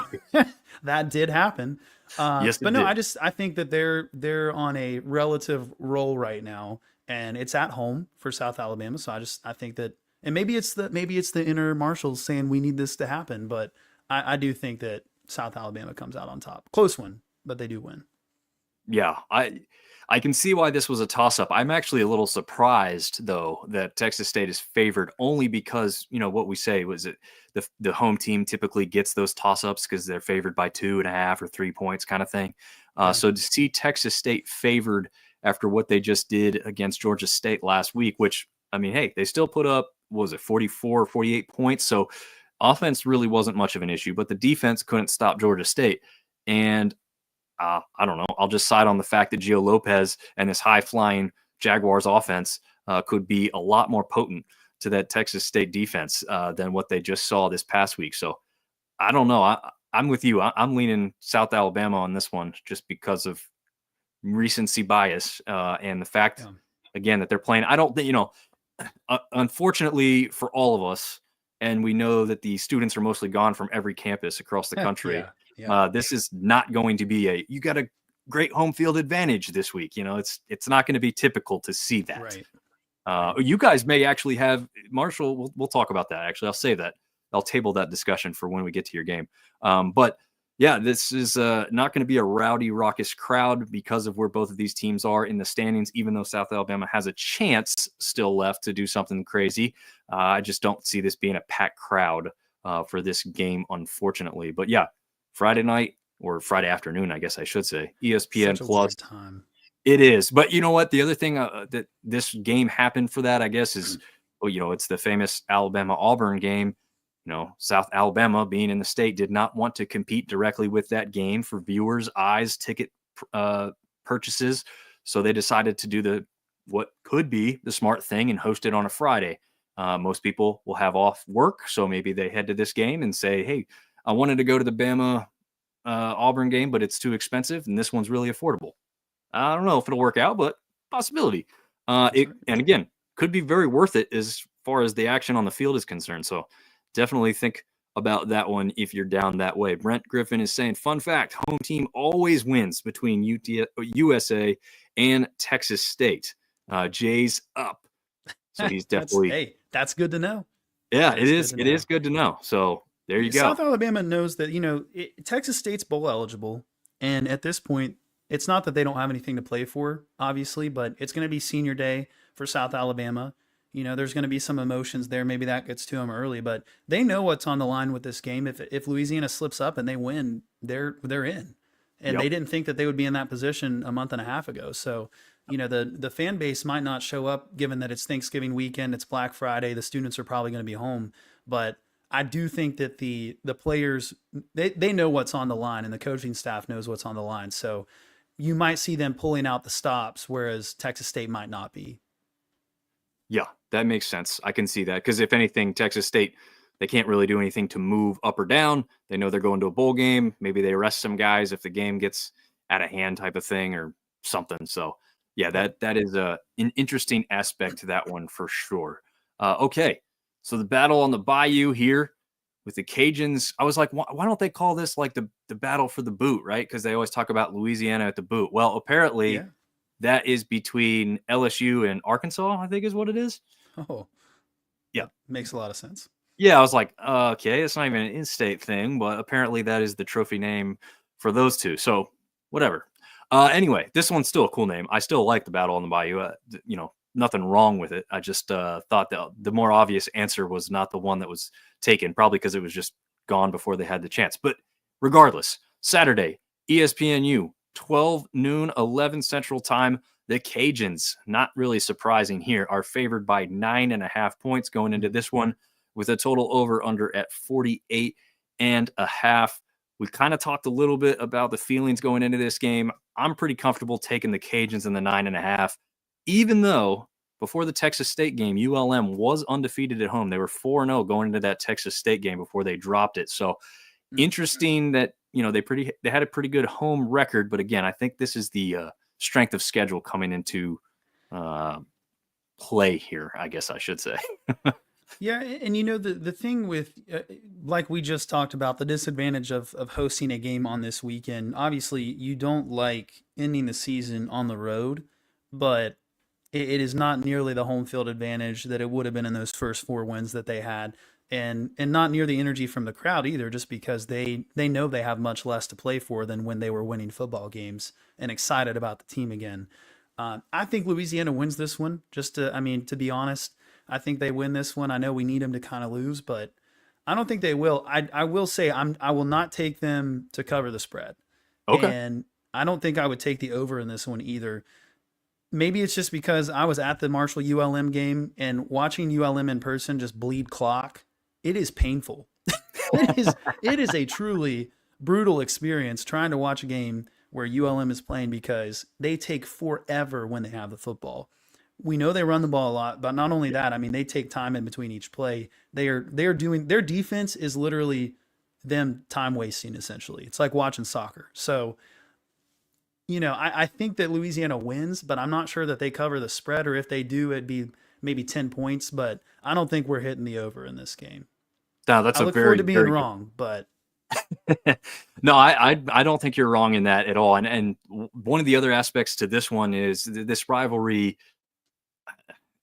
that did happen. Yes, but no, did. I think that they're on a relative roll right now, and it's at home for South Alabama. So I think that, and maybe it's the inner Marshalls saying we need this to happen, but I do think that South Alabama comes out on top. Close one, but they do win. Yeah, I can see why this was a toss-up. I'm actually a little surprised, though, that Texas State is favored only because, what we say was it the home team typically gets those toss-ups because they're favored by 2.5 or 3 points kind of thing. Yeah. So to see Texas State favored after what they just did against Georgia State last week, which, I mean, hey, they still put up, what was it, 44 or 48 points? So offense really wasn't much of an issue, but the defense couldn't stop Georgia State. And I don't know. I'll just side on the fact that Gio Lopez and this high-flying Jaguars offense could be a lot more potent to that Texas State defense than what they just saw this past week. So I don't know. I'm with you. I'm leaning South Alabama on this one just because of recency bias and the fact, again, that they're playing. I don't think, unfortunately for all of us, and we know that the students are mostly gone from every campus across the country. Yeah. This is not going to be you got a great home field advantage this week. It's not going to be typical to see that. Right. You guys may actually have Marshall. We'll talk about that. Actually, I'll save that. I'll table that discussion for when we get to your game. But yeah, this is not going to be a rowdy, raucous crowd because of where both of these teams are in the standings, even though South Alabama has a chance still left to do something crazy. I just don't see this being a packed crowd for this game, unfortunately. But yeah, Friday night or Friday afternoon, I guess I should say, ESPN Plus. Time. It is. But you know what? The other thing that this game happened for that, I guess, is, it's the famous Alabama-Auburn game. South Alabama, being in the state, did not want to compete directly with that game for viewers' eyes, ticket purchases. So they decided to do what could be the smart thing and host it on a Friday. Most people will have off work, so maybe they head to this game and say, hey, I wanted to go to the Bama Auburn game, but it's too expensive, and this one's really affordable. I don't know if it'll work out, but possibility. And again, could be very worth it as far as the action on the field is concerned. So definitely think about that one if you're down that way. Brent Griffin is saying, fun fact, home team always wins between USA and Texas State. Jay's up. So he's definitely that's good to know. Yeah, That it is is. good to It know. is good to know. So there you go. South Alabama knows that, Texas State's bowl eligible. And at this point, it's not that they don't have anything to play for, obviously, but it's going to be senior day for South Alabama. There's going to be some emotions there. Maybe that gets to them early, but they know what's on the line with this game. If Louisiana slips up and they win, they're in. And they didn't think that they would be in that position a month and a half ago. So, the fan base might not show up given that it's Thanksgiving weekend, it's Black Friday, the students are probably going to be home, but I do think that the players, they know what's on the line, and the coaching staff knows what's on the line. So you might see them pulling out the stops, whereas Texas State might not be. Yeah, that makes sense. I can see that because if anything, Texas State, they can't really do anything to move up or down. They know they're going to a bowl game. Maybe they rest some guys if the game gets out of hand type of thing or something. So yeah, that is an interesting aspect to that one for sure. Okay. So the battle on the Bayou here with the Cajuns, I was like, why don't they call this like the battle for the boot, right? Because they always talk about Louisiana at the boot. Well, apparently that is between LSU and Arkansas, I think is what it is. Oh, yeah. Makes a lot of sense. Yeah, I was like, okay, it's not even an in-state thing, but apparently that is the trophy name for those two. So whatever. Anyway, this one's still a cool name. I still like the battle on the Bayou. Nothing wrong with it. I just thought that the more obvious answer was not the one that was taken, probably because it was just gone before they had the chance. But regardless, Saturday, ESPNU, 12 noon, 11 Central Time. The Cajuns, not really surprising here, are favored by 9.5 points going into this one with a total over-under at 48.5. We kind of talked a little bit about the feelings going into this game. I'm pretty comfortable taking the Cajuns in the 9.5. Even though before the Texas State game, ULM was undefeated at home. They were 4-0 going into that Texas State game before they dropped it. So interesting that, they had a pretty good home record. But again, I think this is the strength of schedule coming into play here, I guess I should say. Yeah, and the thing with, like we just talked about, the disadvantage of hosting a game on this weekend, obviously you don't like ending the season on the road, but it is not nearly the home field advantage that it would have been in those first 4 wins that they had, and not near the energy from the crowd either, just because they know they have much less to play for than when they were winning football games and excited about the team again. I think Louisiana wins this one, to be honest. I think they win this one. I know we need them to kind of lose, but I don't think they will. I will say I will not take them to cover the spread. Okay. And I don't think I would take the over in this one either. Maybe it's just because I was at the Marshall ULM game, and watching ULM in person just bleed clock, it is painful. It is a truly brutal experience trying to watch a game where ULM is playing, because they take forever when they have the football. We know they run the ball a lot, but not only that, they take time in between each play. They're doing, their defense is literally them time wasting, essentially. It's like watching soccer. So, I think that Louisiana wins, but I'm not sure that they cover the spread, or if they do, it'd be maybe 10 points, but I don't think we're hitting the over in this game. No, that's I look forward to being wrong, but no, I don't think you're wrong in that at all. And one of the other aspects to this one is this rivalry.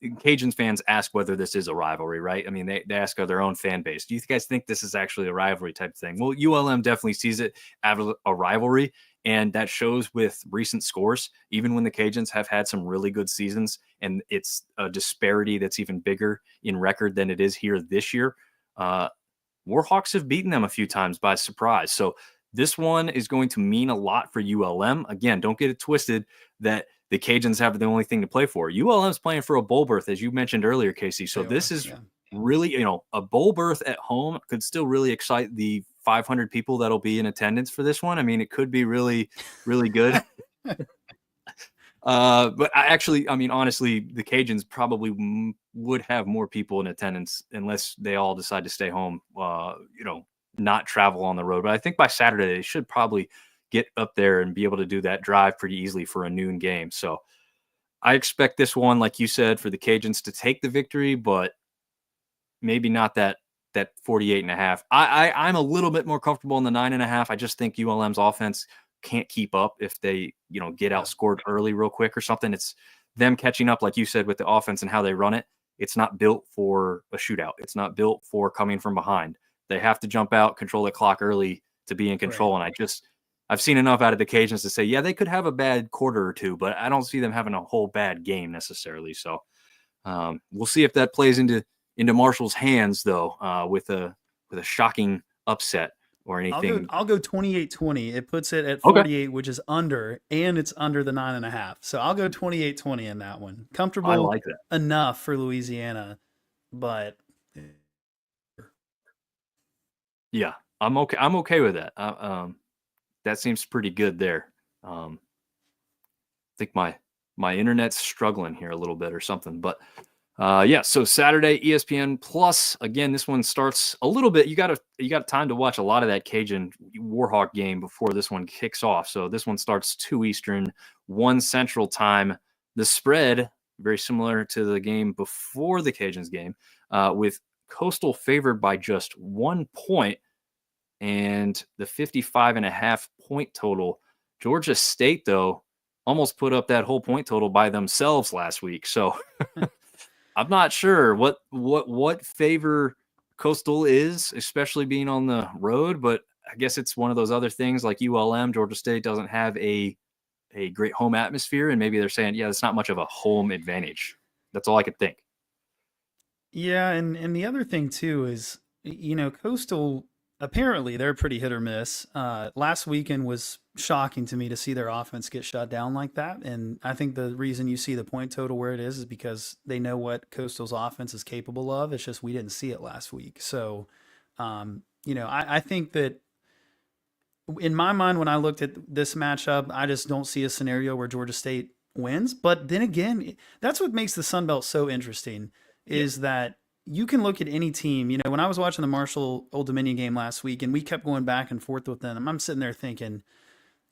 Cajuns fans ask whether this is a rivalry, right? They ask of their own fan base, do you guys think this is actually a rivalry type thing? Well, ULM definitely sees it as a rivalry, and that shows with recent scores, even when the Cajuns have had some really good seasons, and it's a disparity that's even bigger in record than it is here this year. Warhawks have beaten them a few times by surprise. So this one is going to mean a lot for ULM. Again, don't get it twisted that the Cajuns have the only thing to play for. ULM's playing for a bowl berth, as you mentioned earlier, Casey. So this is really, a bowl berth at home could still really excite the 500 people that'll be in attendance for this one. It could be really, really good. But honestly, the Cajuns probably would have more people in attendance unless they all decide to stay home, not travel on the road. But I think by Saturday, they should probably get up there and be able to do that drive pretty easily for a noon game. So I expect this one, like you said, for the Cajuns to take the victory, but maybe not that 48.5. I'm a little bit more comfortable in the 9.5. I just think ULM's offense can't keep up if they, get outscored early real quick or something. It's them catching up, like you said, with the offense and how they run it. It's not built for a shootout. It's not built for coming from behind. They have to jump out, control the clock early to be in control. Right. And I've seen enough out of the Cajuns to say, yeah, they could have a bad quarter or two, but I don't see them having a whole bad game necessarily. So we'll see if that plays into Marshall's hands, though, with a shocking upset or anything. I'll go 28-20. It puts it at 48, which is under, and it's under the 9.5. So I'll go 28-20 in that one. Comfortable I like that enough for Louisiana, but yeah, I'm okay. I'm okay with that. That seems pretty good there. I think my internet's struggling here a little bit or something, but yeah. So Saturday, ESPN Plus. Again, this one starts a little bit. You got time to watch a lot of that Cajun Warhawk game before this one kicks off. So this one starts 2 Eastern, 1 Central time. The spread very similar to the game before the Cajuns game, with Coastal favored by just 1 point, and the 55.5 point total. Georgia State, though, almost put up that whole point total by themselves last week. So I'm not sure what favor Coastal is, especially being on the road, but I guess it's one of those other things like ULM. Georgia State doesn't have a great home atmosphere, and maybe they're saying, yeah, it's not much of a home advantage. That's all I could think. yeah, and the other thing too is, Coastal, apparently they're pretty hit or miss. Last weekend was shocking to me to see their offense get shut down like that. And I think the reason you see the point total where it is because they know what Coastal's offense is capable of. It's just we didn't see it last week. So, I think that in my mind, when I looked at this matchup, I just don't see a scenario where Georgia State wins. But then again, that's what makes the Sun Belt so interesting is that you can look at any team. When I was watching the Marshall Old Dominion game last week and we kept going back and forth with them, I'm sitting there thinking,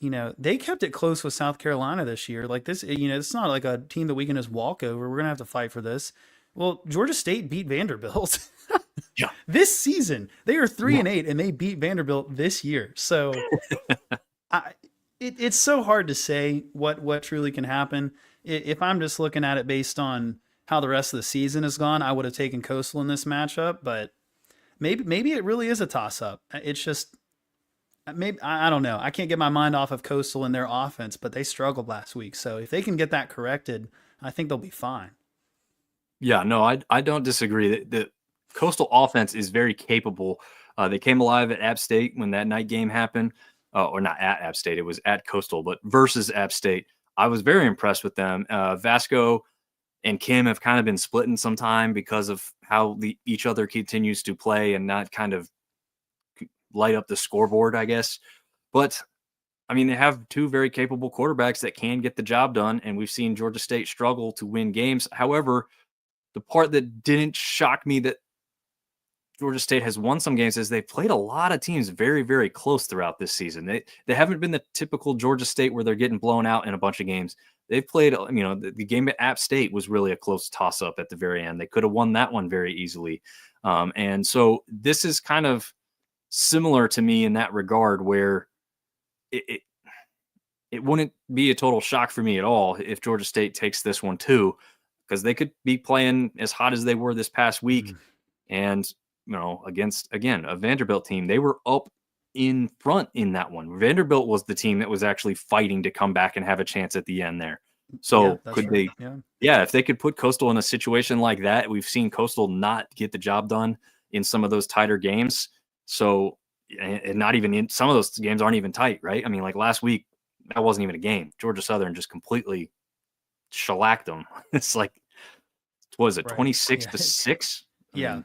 they kept it close with South Carolina this year. Like this, it's not like a team that we can just walk over. We're going to have to fight for this. Well, Georgia State beat Vanderbilt. Yeah. This season. They are 3-8 and they beat Vanderbilt this year. So it's so hard to say what truly can happen. If I'm just looking at it based on how the rest of the season has gone, I would have taken Coastal in this matchup, but maybe it really is a toss-up. It's just maybe I don't know. I can't get my mind off of Coastal and their offense, but they struggled last week. So if they can get that corrected, I think they'll be fine. Yeah, no, I don't disagree. The Coastal offense is very capable. They came alive at App State when that night game happened, or not at App State. It was at Coastal, but versus App State. I was very impressed with them. Vasco and Kim have kind of been splitting some time because of how each other continues to play and not kind of light up the scoreboard, I guess. But I mean, they have 2 very capable quarterbacks that can get the job done, and we've seen Georgia State struggle to win games. However, the part that didn't shock me that Georgia State has won some games is they've played a lot of teams very, very close throughout this season. They haven't been the typical Georgia State where they're getting blown out in a bunch of games. They've played, the game at App State was really a close toss-up at the very end. They could have won that one very easily. And so this is kind of similar to me in that regard where it wouldn't be a total shock for me at all if Georgia State takes this one too, because they could be playing as hot as they were this past week. And, against, again, a Vanderbilt team, they were up in front in that one. Vanderbilt was the team that was actually fighting to come back and have a chance at the end there. So could they, if they could put Coastal in a situation like that, we've seen Coastal not get the job done in some of those tighter games. So, and not even in some of those games aren't even tight, right? I mean, like last week, that wasn't even a game. Georgia Southern just completely shellacked them. It's like, what was it, 26-6? Yeah.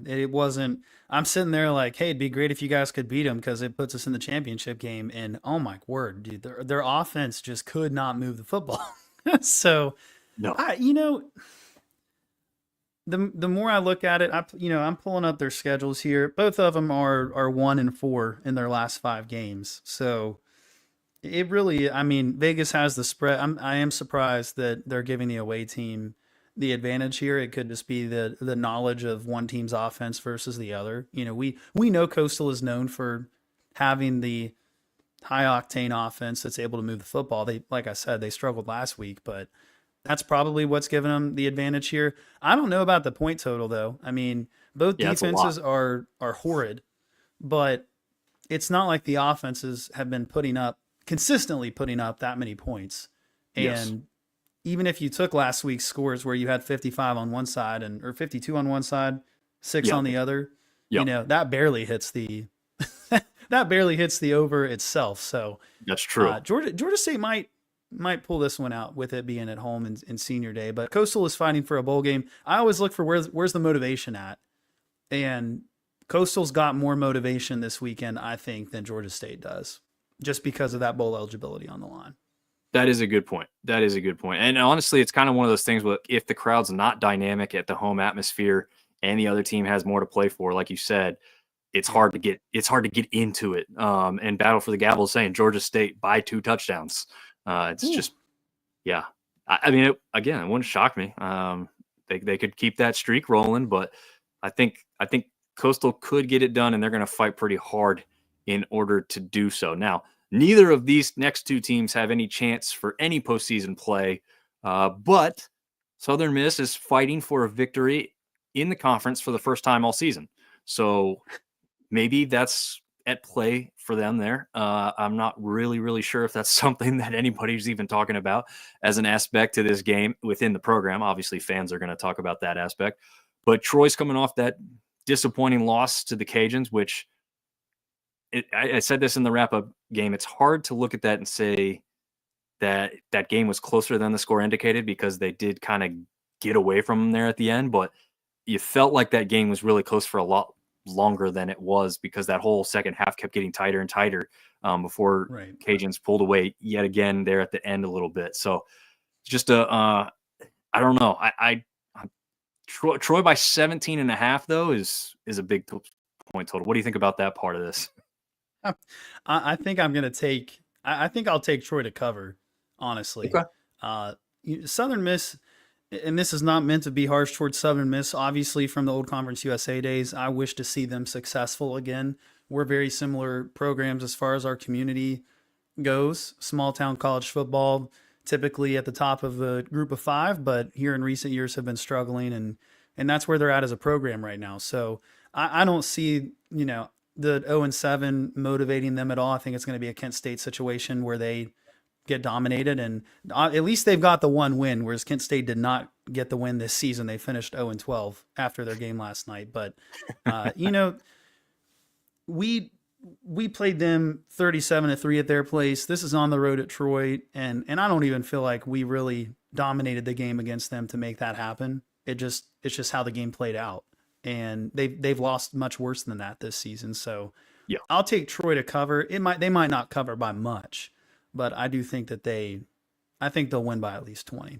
It wasn't. I'm sitting there like, hey, it'd be great if you guys could beat them because it puts us in the championship game. And oh my word, dude, their offense just could not move the football. So, no, the more I look at it, I'm pulling up their schedules here. Both of them are 1-4 in their last 5 games. So it really, I mean, Vegas has the spread. I am surprised that they're giving the away team the advantage here. It could just be the knowledge of one team's offense versus the other. We know Coastal is known for having the high octane offense that's able to move the football. They, like I said, they struggled last week, but that's probably what's given them the advantage here. I don't know about the point total though. I mean, both Yeah, it's a lot. defenses are horrid, but it's not like the offenses have been consistently putting up that many points. Yes. And even if you took last week's scores where you had 55 on one side or 52 on one side, 6 Yeah. on the other, Yeah. that barely hits the that barely hits the over itself. So That's true. Georgia State might pull this one out with it being at home in senior day, but Coastal is fighting for a bowl game. I always look for where's the motivation at, and Coastal's got more motivation this weekend, I think, than Georgia State does, just because of that bowl eligibility on the line. That is a good point. And honestly, it's kind of one of those things where if the crowd's not dynamic at the home atmosphere and the other team has more to play for, like you said, it's hard to get into it. And battle for the gavel is saying Georgia State by 2 touchdowns. It's just, yeah. I mean, it wouldn't shock me. They could keep that streak rolling, but I think Coastal could get it done, and they're going to fight pretty hard in order to do so. Now, neither of these next 2 teams have any chance for any postseason play, but Southern Miss is fighting for a victory in the conference for the first time all season. So maybe that's at play for them there. I'm not really sure if that's something that anybody's even talking about as an aspect to this game within the program. Obviously, fans are going to talk about that aspect. But Troy's coming off that disappointing loss to the Cajuns, which I said this in the wrap-up game. It's hard to look at that and say that game was closer than the score indicated, because they did kind of get away from them there at the end. But you felt like that game was really close for a lot longer than it was, because that whole second half kept getting tighter and tighter before Cajuns pulled away yet again there at the end a little bit. So just I don't know. Troy by 17.5 though is a big point total. What do you think about that part of this? I think I'm going to take. I think I'll take Troy to cover. Honestly, Southern Miss, and this is not meant to be harsh towards Southern Miss. Obviously, from the old Conference USA days, I wish to see them successful again. We're very similar programs as far as our community goes. Small town college football, typically at the top of the group of 5, but here in recent years have been struggling, and that's where they're at as a program right now. So I don't see the 0-7 motivating them at all. I think it's going to be a Kent State situation where they get dominated, and at least they've got the one win, whereas Kent State did not get the win this season. They finished 0-12 after their game last night. But we played them 37-3 at their place. This is on the road at Troy, and I don't even feel like we really dominated the game against them to make that happen. It's just how the game played out, and they've lost much worse than that this season. So yeah, I'll take Troy to cover. They might not cover by much, but I do think that I think they'll win by at least 20.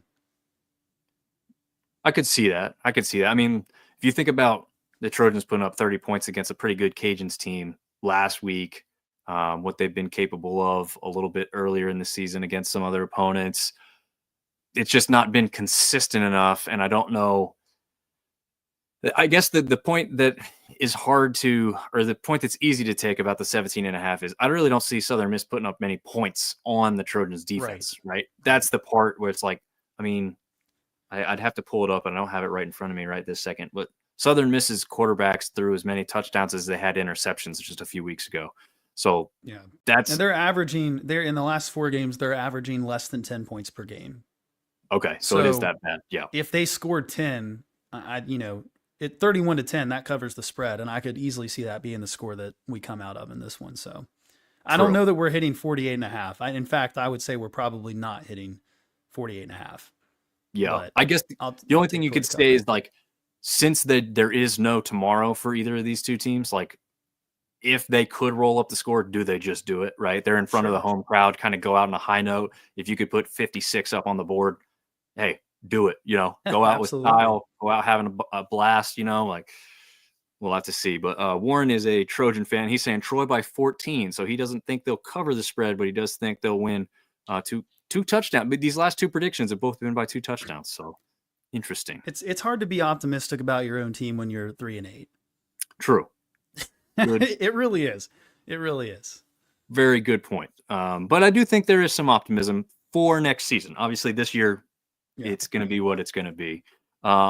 I could see that. I mean, if you think about the Trojans putting up 30 points against a pretty good Cajuns team last week, what they've been capable of a little bit earlier in the season against some other opponents, it's just not been consistent enough. And I don't know. I guess the point that is hard to, or the point that's easy to take about the 17.5 is I really don't see Southern Miss putting up many points on the Trojans defense, right? That's the part where it's like, I mean, I'd have to pull it up, and I don't have it right in front of me right this second, but Southern Miss's quarterbacks threw as many touchdowns as they had interceptions just a few weeks ago. So yeah, that's, and they're in the last 4 games, they're averaging less than 10 points per game. Okay. So it is that bad. Yeah. If they scored 10, at 31-10, that covers the spread, and I could easily see that being the score that we come out of in this one. So I don't know that we're hitting 48.5. In fact, I would say we're probably not hitting 48.5. Yeah. I guess the only thing you could say is, like, since there is no tomorrow for either of these two teams, like, if they could roll up the score, do they just do it, right? They're in front of the home crowd, kind of go out on a high note. If you could put 56 up on the board, hey, do it, go out with style, go out having a blast, like, we'll have to see. But Warren is a Trojan fan. He's saying Troy by 14. So he doesn't think they'll cover the spread, but he does think they'll win two touchdowns. But these last 2 predictions have both been by 2 touchdowns. So Interesting. It's hard to be optimistic about your own team when you're 3-8. True. Good. It really is. It really is. Very good point. But I do think there is some optimism for next season. Obviously, this year, it's going to be what it's going to be.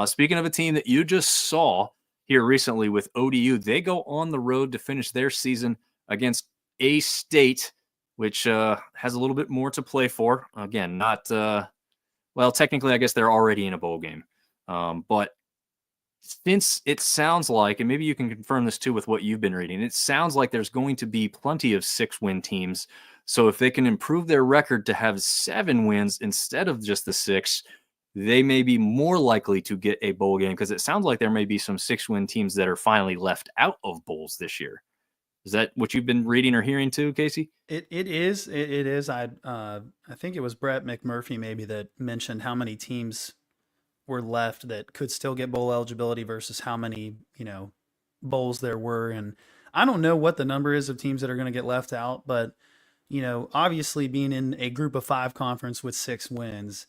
Speaking of a team that you just saw here recently with ODU, they go on the road to finish their season against A-State, which has a little bit more to play for. Again, not well, technically, I guess they're already in a bowl game. But since it sounds like, and maybe you can confirm this too with what you've been reading, it sounds like there's going to be plenty of 6-win teams. So if they can improve their record to have 7 wins instead of just the 6, they may be more likely to get a bowl game, because it sounds like there may be some 6-win teams that are finally left out of bowls this year. Is that what you've been reading or hearing too, Casey? It is. I think it was Brett McMurphy maybe that mentioned how many teams were left that could still get bowl eligibility versus how many, bowls there were. And I don't know what the number is of teams that are going to get left out, but, obviously being in a group of 5 conference with 6 wins,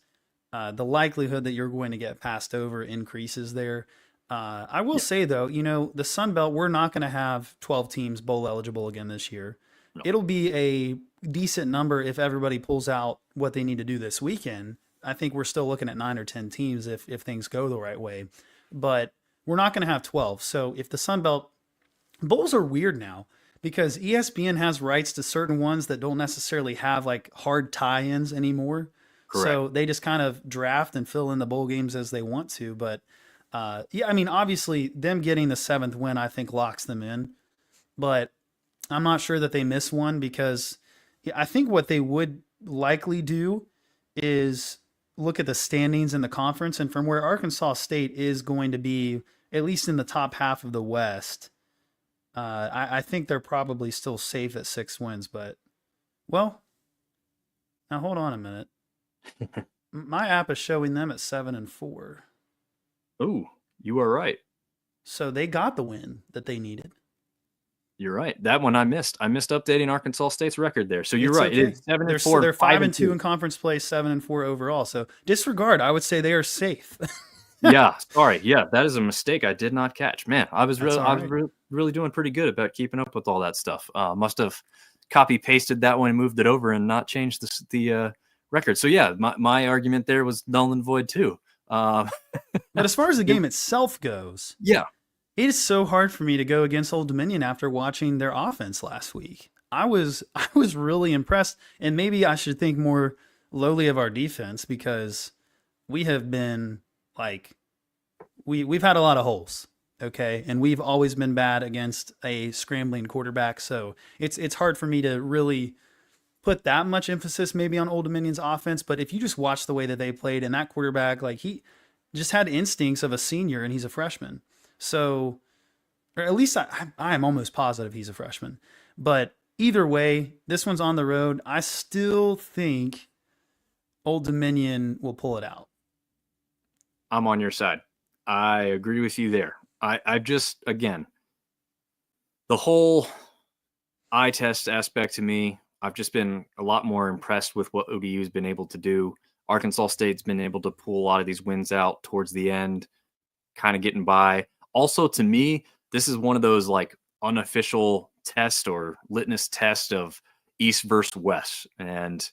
the likelihood that you're going to get passed over increases there. I will say though, the Sun Belt, we're not going to have 12 teams bowl eligible again this year. No. It'll be a decent number if everybody pulls out what they need to do this weekend. I think we're still looking at 9 or 10 teams if things go the right way, but we're not going to have 12. So if the Sun Belt bowls are weird now because ESPN has rights to certain ones that don't necessarily have like hard tie-ins anymore. Correct. So they just kind of draft and fill in the bowl games as they want to. But obviously them getting the 7th win, I think locks them in, but I'm not sure that they miss one because I think what they would likely do is look at the standings in the conference, and from where Arkansas State is going to be at least in the top half of the West, I think they're probably still safe at 6 wins. But now hold on a minute. My app is showing them at 7-4. Oh, you are right. So they got the win that they needed. You're right. That one I missed. I missed updating Arkansas State's record there. So you're right. Okay. It is 7-4. They're 5-2 in conference play, 7-4 overall. So disregard. I would say they are safe. Yeah. Sorry. Yeah, that is a mistake I did not catch. Man, I was really doing pretty good about keeping up with all that stuff. Must have copy pasted that one and moved it over and not changed the record. So yeah, my argument there was null and void too. But as far as the game itself goes, yeah. It is so hard for me to go against Old Dominion after watching their offense last week. I was really impressed, and maybe I should think more lowly of our defense because we have been like we've had a lot of holes, okay, and we've always been bad against a scrambling quarterback. So it's hard for me to really put that much emphasis maybe on Old Dominion's offense. But if you just watch the way that they played, and that quarterback, like he just had instincts of a senior, and he's a freshman. So, or at least I am almost positive he's a freshman. But either way, this one's on the road. I still think Old Dominion will pull it out. I'm on your side. I agree with you there. I just, again, the whole eye test aspect to me, I've just been a lot more impressed with what ODU's been able to do. Arkansas State's been able to pull a lot of these wins out towards the end, kind of getting by. Also, to me, this is one of those like unofficial test or litmus test of East versus West. And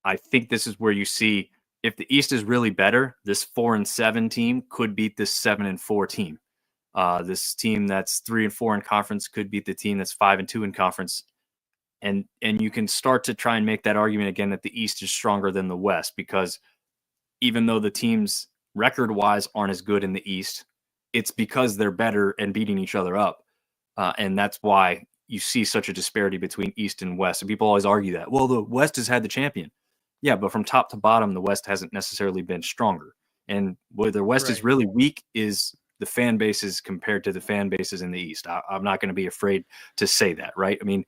I think this is where you see if the East is really better, this 4-7 team could beat this 7-4 team. This team that's 3-4 in conference could beat the team that's 5-2 in conference. And you can start to try and make that argument again that the East is stronger than the West, because even though the teams record-wise aren't as good in the East, it's because they're better and beating each other up. And that's why you see such a disparity between East and West. And people always argue that, well, the West has had the champion. Yeah, but from top to bottom, the West hasn't necessarily been stronger. And where the West is really weak is the fan bases compared to the fan bases in the East. I'm not going to be afraid to say that, right? I mean,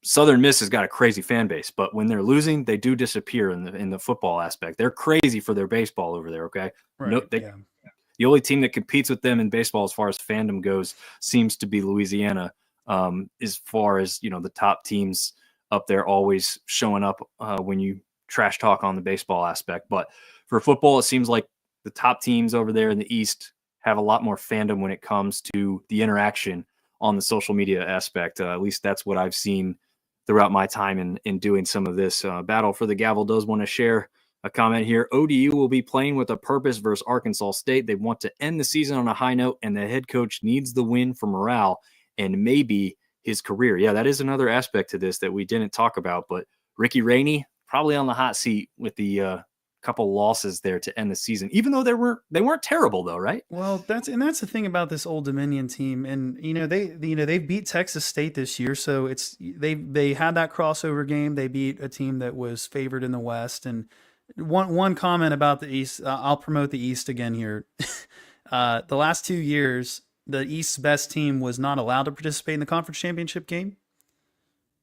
Southern Miss has got a crazy fan base, but when they're losing, they do disappear in the football aspect. They're crazy for their baseball over there, okay? Right, The only team that competes with them in baseball as far as fandom goes seems to be Louisiana, as far as, the top teams up there always showing up when you trash talk on the baseball aspect. But for football, it seems like the top teams over there in the East have a lot more fandom when it comes to the interaction on the social media aspect. At least that's what I've seen throughout my time in doing some of this. Battle for the Gavel does want to share a comment here. ODU will be playing with a purpose versus Arkansas State. They want to end the season on a high note, and the head coach needs the win for morale and maybe his career. Yeah, that is another aspect to this that we didn't talk about, but Ricky Rainey probably on the hot seat with the couple losses there to end the season, even though they weren't terrible though, right? Well, that's the thing about this Old Dominion team, and they beat Texas State this year, so they had that crossover game. They beat a team that was favored in the West. And one comment about the East, I'll promote the East again here. The last 2 years, the East's best team was not allowed to participate in the conference championship game,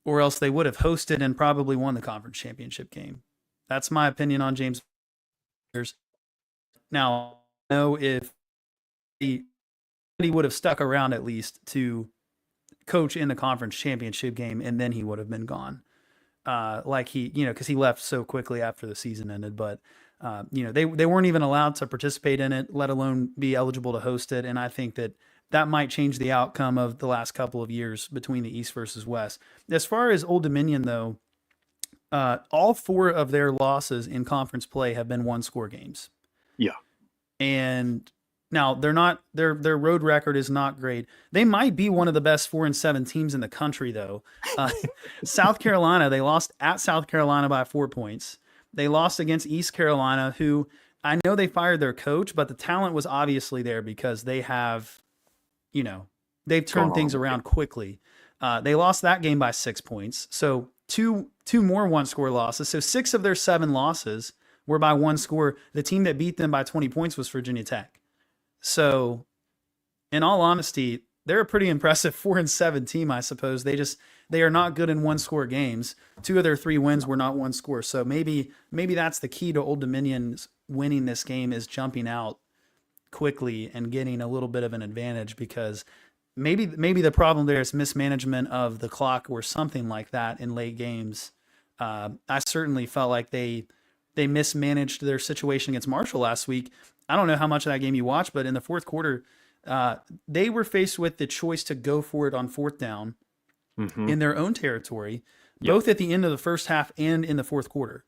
or else they would have hosted and probably won the conference championship game. That's my opinion on James. Now, I know if he would have stuck around at least to coach in the conference championship game, and then he would have been gone. Because he left so quickly after the season ended. But they weren't even allowed to participate in it, let alone be eligible to host it. And I think that might change the outcome of the last couple of years between the East versus West. As far as Old Dominion, though, all 4 of their losses in conference play have been 1-score games. Yeah. And now they're not, their road record is not great. They might be one of the best 4-7 teams in the country, though. South Carolina, they lost at South Carolina by 4 points. They lost against East Carolina, who I know they fired their coach, but the talent was obviously there because they have, they've turned things around quickly. They lost that game by 6 points. So two more 1-score losses. So 6 of their 7 losses were by 1 score. The team that beat them by 20 points was Virginia Tech. So in all honesty, they're a pretty impressive 4-7 team, I suppose. They are not good in 1-score games. 2 of their 3 wins were not 1 score. So maybe that's the key to Old Dominion's winning this game, is jumping out quickly and getting a little bit of an advantage, because maybe the problem there is mismanagement of the clock or something like that in late games. I certainly felt like they mismanaged their situation against Marshall last week. I don't know how much of that game you watched, but in the fourth quarter, they were faced with the choice to go for it on 4th down in their own territory, both at the end of the first half and in the fourth quarter,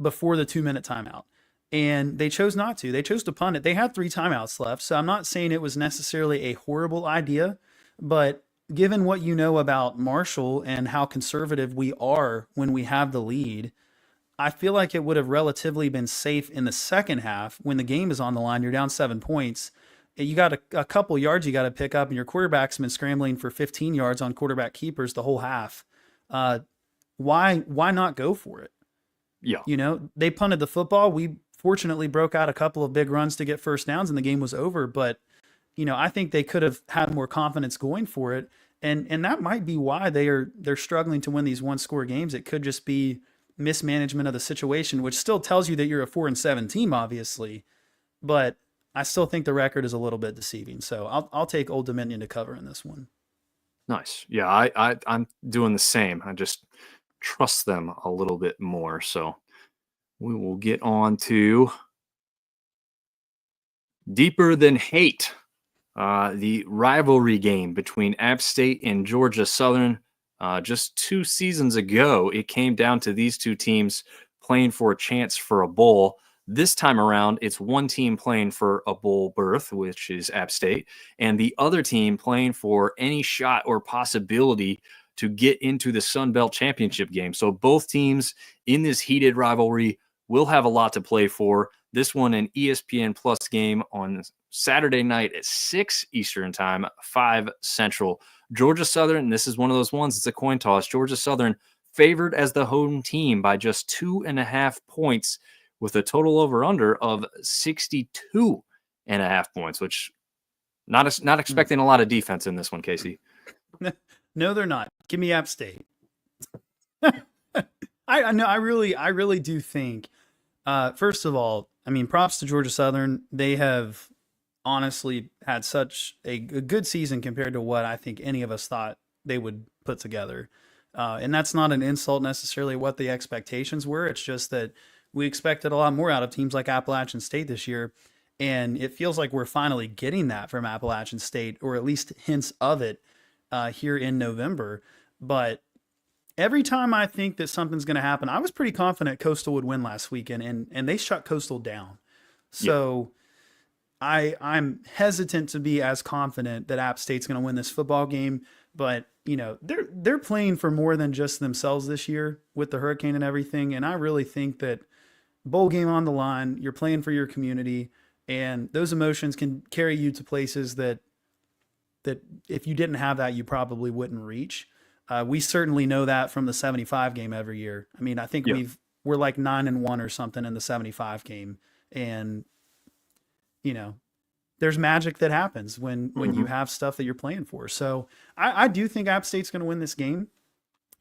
before the 2-minute timeout. And they chose not to. They chose to punt it. They had 3 timeouts left, so I'm not saying it was necessarily a horrible idea, but given what you know about Marshall and how conservative we are when we have the lead, I feel like it would have relatively been safe in the second half when the game is on the line. You're down 7 points. You got a couple yards you got to pick up, and your quarterback's been scrambling for 15 yards on quarterback keepers the whole half. Why not go for it? Yeah. They punted the football. We fortunately broke out a couple of big runs to get first downs, and the game was over. But, I think they could have had more confidence going for it. And that might be why they're struggling to win these 1-score games. It could just be mismanagement of the situation, which still tells you that you're a 4-7 team, obviously, but I still think the record is a little bit deceiving. So I'll take Old Dominion to cover in this one. Nice. Yeah, I'm doing the same. I just trust them a little bit more. So we will get on to Deeper Than Hate, the rivalry game between App State and Georgia Southern. Just 2 seasons ago, it came down to these 2 teams playing for a chance for a bowl. This time around, it's one team playing for a bowl berth, which is App State, and the other team playing for any shot or possibility to get into the Sun Belt Championship game. So both teams in this heated rivalry will have a lot to play for. This one, an ESPN Plus game on Saturday night at 6 Eastern time, 5 Central. Georgia Southern, and this is one of those ones, it's a coin toss. Georgia Southern favored as the home team by just 2.5 points, with a total over-under of 62.5 points, which not expecting a lot of defense in this one, Casey. No, they're not. Give me App State. I really do think, first of all, props to Georgia Southern. They have honestly had such a good season compared to what I think any of us thought they would put together. And that's not an insult necessarily what the expectations were. It's just that we expected a lot more out of teams like Appalachian State this year. And it feels like we're finally getting that from Appalachian State, or at least hints of it here in November. But every time I think that something's going to happen, I was pretty confident Coastal would win last weekend, and they shut Coastal down. So I'm hesitant to be as confident that App State's going to win this football game, but they're playing for more than just themselves this year with the hurricane and everything. And I really think that bowl game on the line, you're playing for your community, and those emotions can carry you to places that if you didn't have that, you probably wouldn't reach. We certainly know that from the 75 game every year. I mean, I think we're like 9-1 or something in the 75 game. And, there's magic that happens when you have stuff that you're playing for. So I do think App State's going to win this game.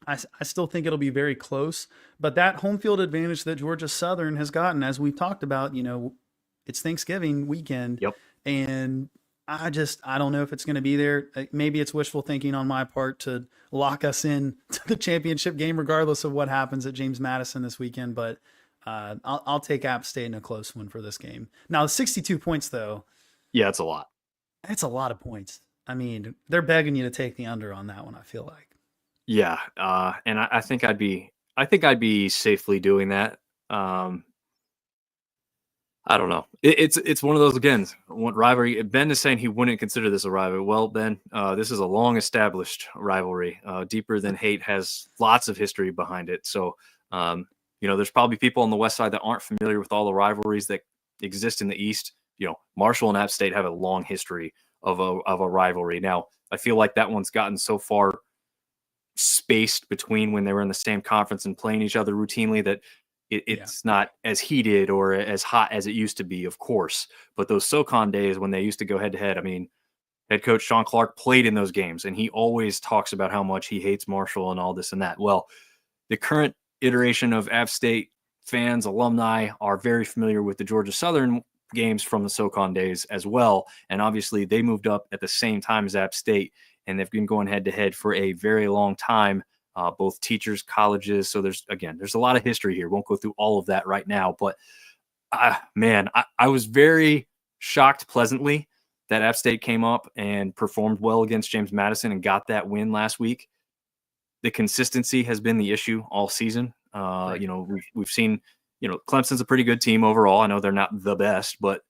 I still think it'll be very close, but that home field advantage that Georgia Southern has gotten, as we've talked about, it's Thanksgiving weekend. Yep. And I don't know if it's going to be there. Maybe it's wishful thinking on my part to lock us in to the championship game, regardless of what happens at James Madison this weekend. But I'll take App State in a close one for this game. Now, 62 points, though. Yeah, it's a lot. It's a lot of points. I mean, they're begging you to take the under on that one, I feel like. Yeah, and I think I'd be safely doing that. I don't know. It's one of those, again, rivalry. Ben is saying he wouldn't consider this a rivalry. Well, Ben, this is a long established rivalry. Deeper Than Hate has lots of history behind it. So, there's probably people on the west side that aren't familiar with all the rivalries that exist in the east. Marshall and App State have a long history of a rivalry. Now, I feel like that one's gotten so far spaced between when they were in the same conference and playing each other routinely that it's not as heated or as hot as it used to be, of course. But those SoCon days when they used to go head to head, I mean, head coach Sean Clark played in those games, and he always talks about how much he hates Marshall and all this and that. Well, the current iteration of App State fans, alumni, are very familiar with the Georgia Southern games from the SoCon days as well. And obviously they moved up at the same time as App State, and they've been going head to head for a very long time, both teachers, colleges. So there's a lot of history here. Won't go through all of that right now, but I was very shocked pleasantly that App State came up and performed well against James Madison and got that win last week. The consistency has been the issue all season. We've seen, Clemson's a pretty good team overall. I know they're not the best, but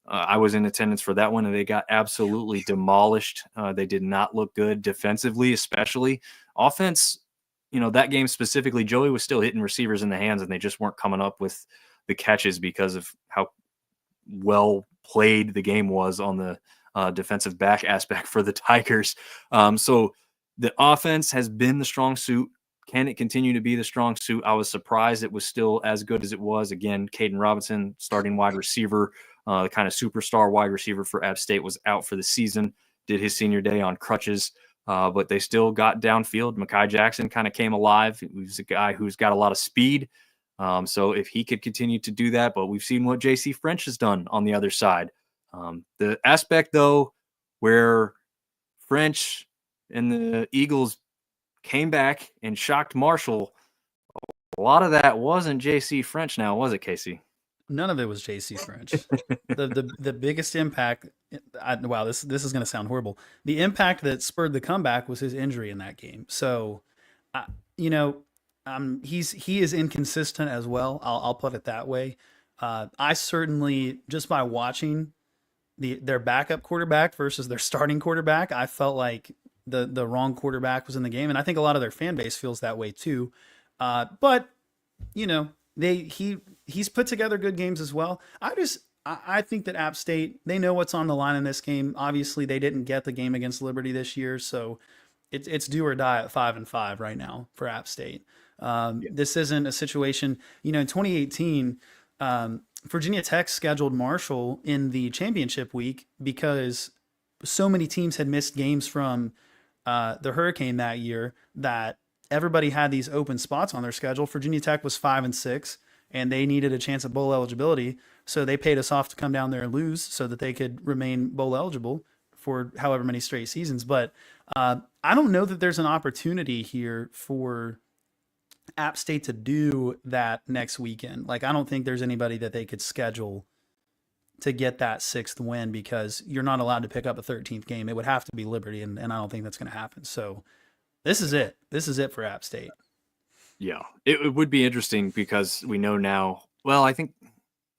I was in attendance for that one, and they got absolutely demolished. They did not look good defensively, especially. Offense, that game specifically, Joey was still hitting receivers in the hands, and they just weren't coming up with the catches because of how well played the game was on the defensive back aspect for the Tigers. So the offense has been the strong suit. Can it continue to be the strong suit? I was surprised it was still as good as it was. Again, Caden Robinson, starting wide receiver, the kind of superstar wide receiver for App State, was out for the season, did his senior day on crutches, but they still got downfield. Mekhi Jackson kind of came alive. He's a guy who's got a lot of speed. So if he could continue to do that, but we've seen what JC French has done on the other side. The aspect, though, where French and the Eagles came back and shocked Marshall, a lot of that wasn't JC French now, was it, Casey? None of it was JC French. the biggest impact, this is going to sound horrible. The impact that spurred the comeback was his injury in that game. So, he is inconsistent as well. I'll put it that way. I certainly, just by watching their backup quarterback versus their starting quarterback, I felt like the wrong quarterback was in the game, and I think a lot of their fan base feels that way too. But he's put together good games as well. I think that App State, they know what's on the line in this game. Obviously, they didn't get the game against Liberty this year, so it's do or die at 5-5 right now for App State. This isn't a situation, in 2018, Virginia Tech scheduled Marshall in the championship week because so many teams had missed games from the hurricane that year that everybody had these open spots on their schedule. Virginia Tech was 5-6, and they needed a chance at bowl eligibility. So they paid us off to come down there and lose so that they could remain bowl eligible for however many straight seasons. But I don't know that there's an opportunity here for App State to do that next weekend. Like, I don't think there's anybody that they could schedule to get that sixth win because you're not allowed to pick up a 13th game. It would have to be Liberty, and I don't think that's going to happen. So this is it. This is it for App State. Yeah, it would be interesting because we know now. Well, I think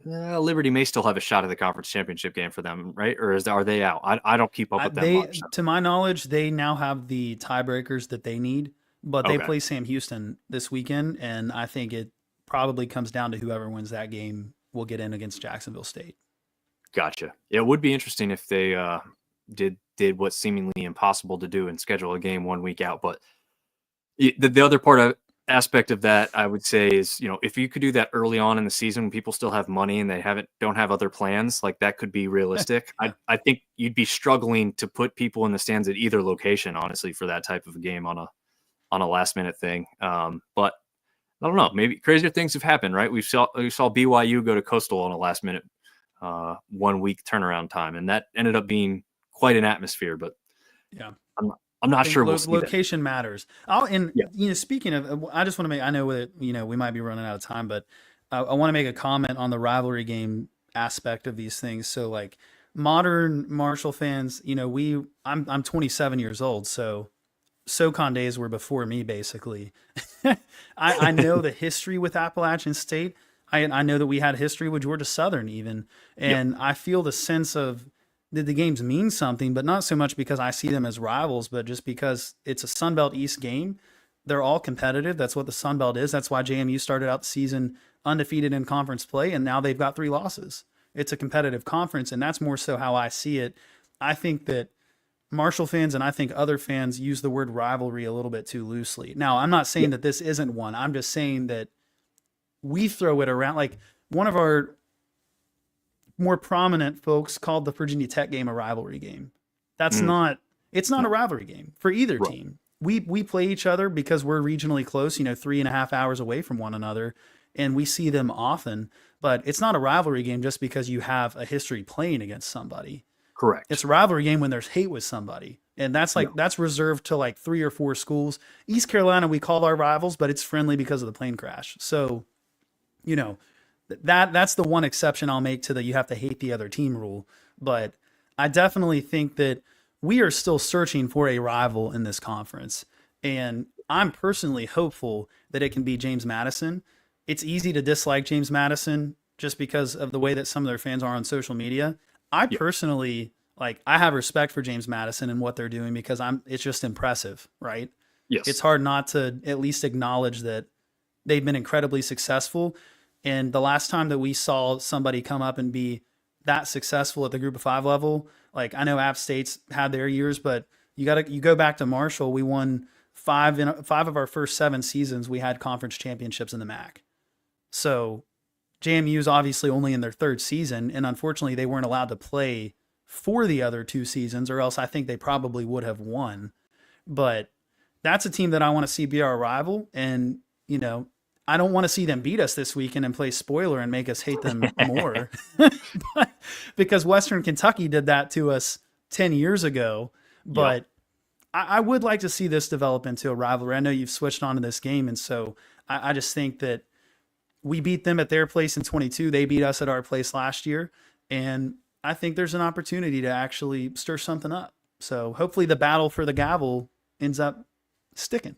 Liberty may still have a shot at the conference championship game for them, right? Or are they out? I don't keep up with them much. To my knowledge, they now have the tiebreakers that they need, but they Okay. play Sam Houston this weekend, and I think it probably comes down to whoever wins that game will get in against Jacksonville State. Gotcha. It would be interesting if they did what's seemingly impossible to do and schedule a game 1 week out. But the other aspect of that, I would say, is if you could do that early on in the season when people still have money and they don't have other plans, like that could be realistic. Yeah. I think you'd be struggling to put people in the stands at either location, honestly, for that type of a game on a last minute thing. But I don't know. Maybe crazier things have happened, right? We saw BYU go to Coastal on a last minute 1 week turnaround time, and that ended up being quite an atmosphere. But Yeah. I'm not sure we'll see location matters. Speaking of, I just want to make, I know that, we might be running out of time, but I want to make a comment on the rivalry game aspect of these things. So like modern Marshall fans, I'm 27 years old. So SoCon days were before me, basically. I know the history with Appalachian State. I know that we had history with Georgia Southern even. And I feel the sense of, did the games mean something, but not so much because I see them as rivals, but just because it's a Sun Belt East game. They're all competitive. That's what the Sun Belt is. That's why JMU started out the season undefeated in conference play, and now they've got 3 losses. It's a competitive conference, and that's more so how I see it. I think that Marshall fans and I think other fans use the word rivalry a little bit too loosely. Now, I'm not saying that this isn't one. I'm just saying that we throw it around. Like, one of our more prominent folks called the Virginia Tech game a rivalry game. It's not a rivalry game for either team. We play each other because we're regionally close, 3.5 hours away from one another, and we see them often, but it's not a rivalry game just because you have a history playing against somebody. Correct. It's a rivalry game when there's hate with somebody. And that's reserved to like 3 or 4 schools. East Carolina, we call our rivals, but it's friendly because of the plane crash. So, that's the one exception I'll make to the you have to hate the other team rule. But I definitely think that we are still searching for a rival in this conference. And I'm personally hopeful that it can be James Madison. It's easy to dislike James Madison just because of the way that some of their fans are on social media. I personally, I have respect for James Madison and what they're doing because it's just impressive, right? Yes. It's hard not to at least acknowledge that they've been incredibly successful. And the last time that we saw somebody come up and be that successful at the Group of 5 level, I know App State's had their years, but you go back to Marshall. We won 5 of our first 7 seasons. We had conference championships in the MAC. So JMU's obviously only in their 3rd season, and unfortunately they weren't allowed to play for the other 2 seasons, or else I think they probably would have won. But that's a team that I want to see be our rival, and I don't want to see them beat us this weekend and play spoiler and make us hate them more. Because Western Kentucky did that to us 10 years ago. But I would like to see this develop into a rivalry. I know you've switched on to this game, and so I just think that we beat them at their place in 22. They beat us at our place last year. And I think there's an opportunity to actually stir something up. So hopefully the battle for the gavel ends up sticking.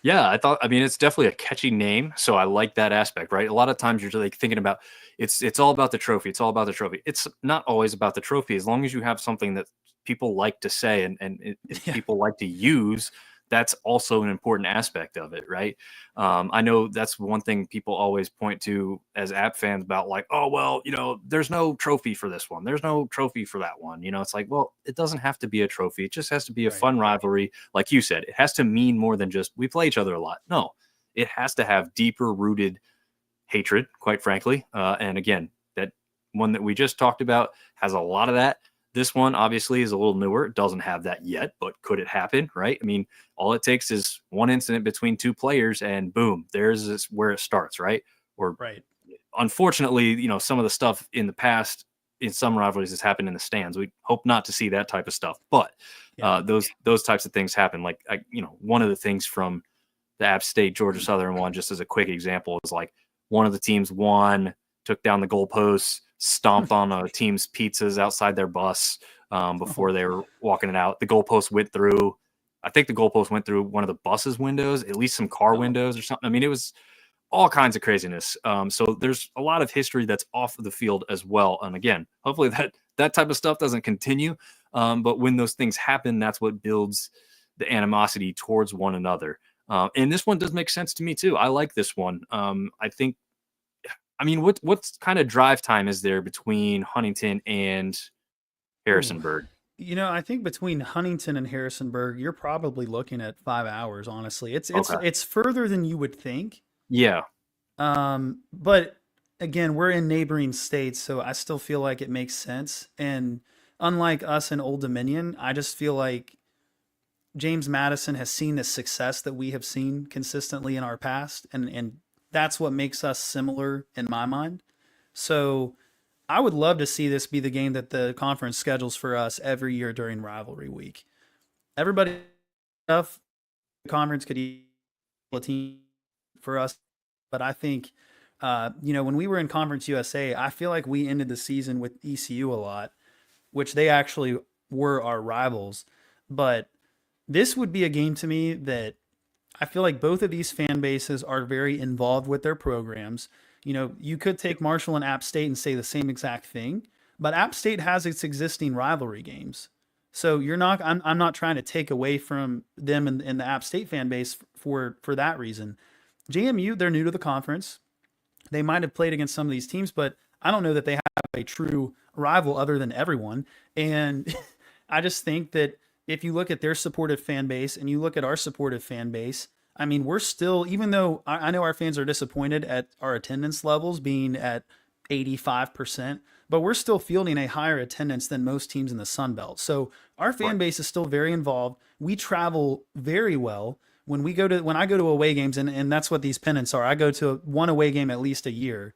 Yeah, it's definitely a catchy name. So I like that aspect, right? A lot of times you're thinking about it's all about the trophy. It's all about the trophy. It's not always about the trophy. As long as you have something that people like to say and people like to use, that's also an important aspect of it, right? I know that's one thing people always point to as App fans about oh, well, there's no trophy for this one. There's no trophy for that one. It's well, it doesn't have to be a trophy. It just has to be a fun rivalry. Like you said, it has to mean more than just we play each other a lot. No, it has to have deeper rooted hatred, quite frankly. And again, that one that we just talked about has a lot of that. This one obviously is a little newer. It doesn't have that yet, but could it happen, right? All it takes is one incident between 2 players and boom, there's where it starts, right? Or unfortunately, some of the stuff in the past in some rivalries has happened in the stands. We hope not to see that type of stuff, but those types of things happen. One of the things from the App State Georgia Southern one, just as a quick example, is like one of the teams won, took down the goalposts, stomped on a team's pizzas outside their bus before they were walking it out. The goalpost went through. I think the goalpost went through one of the bus's windows, at least some car windows or something. I mean, it was all kinds of craziness. So there's a lot of history that's off of the field as well. And again, hopefully that type of stuff doesn't continue. But when those things happen, that's what builds the animosity towards one another. And this one does make sense to me too. I like this one. What kind of drive time is there between Huntington and Harrisonburg? I think between Huntington and Harrisonburg, you're probably looking at 5 hours. Honestly, it's further than you would think. Yeah. But again, we're in neighboring states, so I still feel like it makes sense. And unlike us in Old Dominion, I just feel like James Madison has seen the success that we have seen consistently in our past, and that's what makes us similar in my mind. So I would love to see this be the game that the conference schedules for us every year during rivalry week. Everybody, the conference could eat a team for us, but I think, when we were in Conference USA, I feel like we ended the season with ECU a lot, which they actually were our rivals. But this would be a game to me that I feel like both of these fan bases are very involved with their programs. You could take Marshall and App State and say the same exact thing, but App State has its existing rivalry games. So I'm not trying to take away from them and the App State fan base for that reason. JMU, they're new to the conference. They might have played against some of these teams, but I don't know that they have a true rival other than everyone. And I just think that if you look at their supportive fan base and you look at our supportive fan base, I mean, we're still, even though I know our fans are disappointed at our attendance levels being at 85%, but we're still fielding a higher attendance than most teams in the Sun Belt. So our fan base is still very involved. We travel very well. When I go to away games, and that's what these pennants are. I go to one away game at least a year,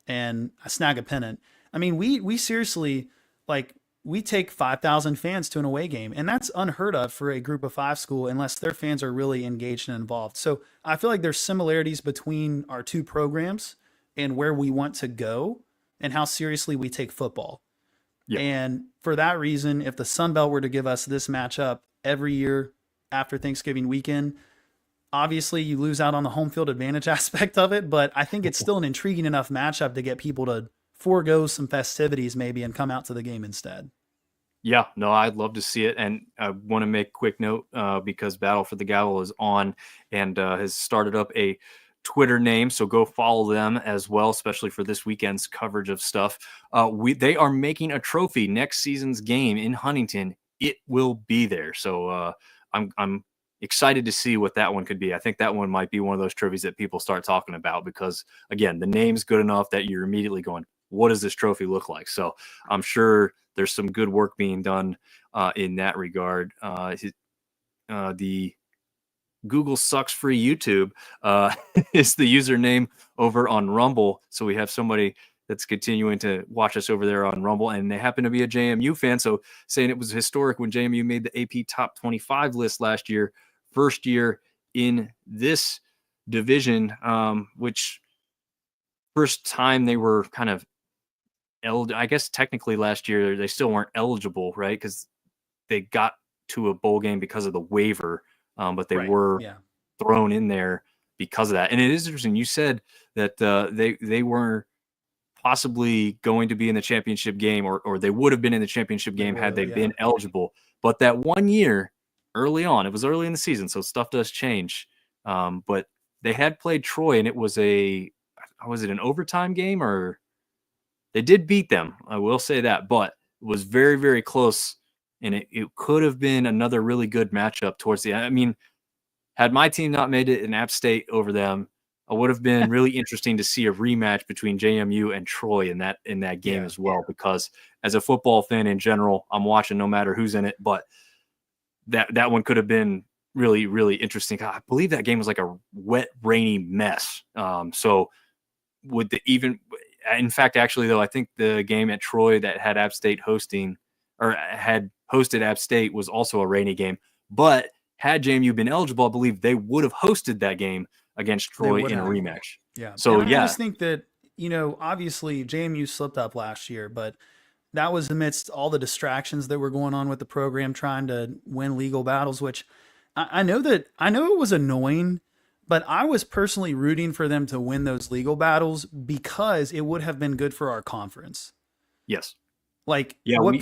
and I snag a pennant. I mean, we seriously, like, we take 5,000 fans to an away game, and that's unheard of for a group of 5 school unless their fans are really engaged and involved. So I feel like there's similarities between our two programs and where we want to go and how seriously we take football. Yeah. And for that reason, if the Sun Belt were to give us this matchup every year after Thanksgiving weekend, obviously you lose out on the home field advantage aspect of it, but I think it's still an intriguing enough matchup to get people to forego some festivities maybe and come out to the game instead. Yeah, no, I'd love to see it. And I want to make a quick note because Battle for the Gavel is on and has started up a Twitter name. So go follow them as well, especially for this weekend's coverage of stuff. They are making a trophy next season's game in Huntington. It will be there. So I'm excited to see what that one could be. I think that one might be one of those trophies that people start talking about because, again, the name's good enough that you're immediately going, what does this trophy look like? So I'm sure there's some good work being done in that regard. The Google Sucks Free YouTube is the username over on Rumble. So we have somebody that's continuing to watch us over there on Rumble, and they happen to be a JMU fan. So saying it was historic when JMU made the AP Top 25 list last year, first year in this division, which first time they were kind of I guess technically last year they still weren't eligible, right? Because they got to a bowl game because of the waiver, but they were thrown in there because of that. And it is interesting. You said that they were possibly going to be in the championship game, or they would have been in the championship game had they been eligible. But that one year, early on, it was early in the season, so stuff does change. But they had played Troy, and it was was it an overtime game or? They did beat them, I will say that, but it was very, very close, and it could have been another really good matchup towards the end. I mean, had my team not made it in App State over them, it would have been really interesting to see a rematch between JMU and Troy in that game as well, because as a football fan in general, I'm watching no matter who's in it, but that one could have been really, really interesting. I believe that game was like a wet, rainy mess. So would in fact, actually, though, I think the game at Troy that had App State hosting or had hosted App State was also a rainy game, but had JMU been eligible, I believe they would have hosted that game against Troy in a rematch. Yeah. So and I just think that, obviously JMU slipped up last year, but that was amidst all the distractions that were going on with the program trying to win legal battles, which I know it was annoying, but I was personally rooting for them to win those legal battles because it would have been good for our conference. yes. Like Yeah, what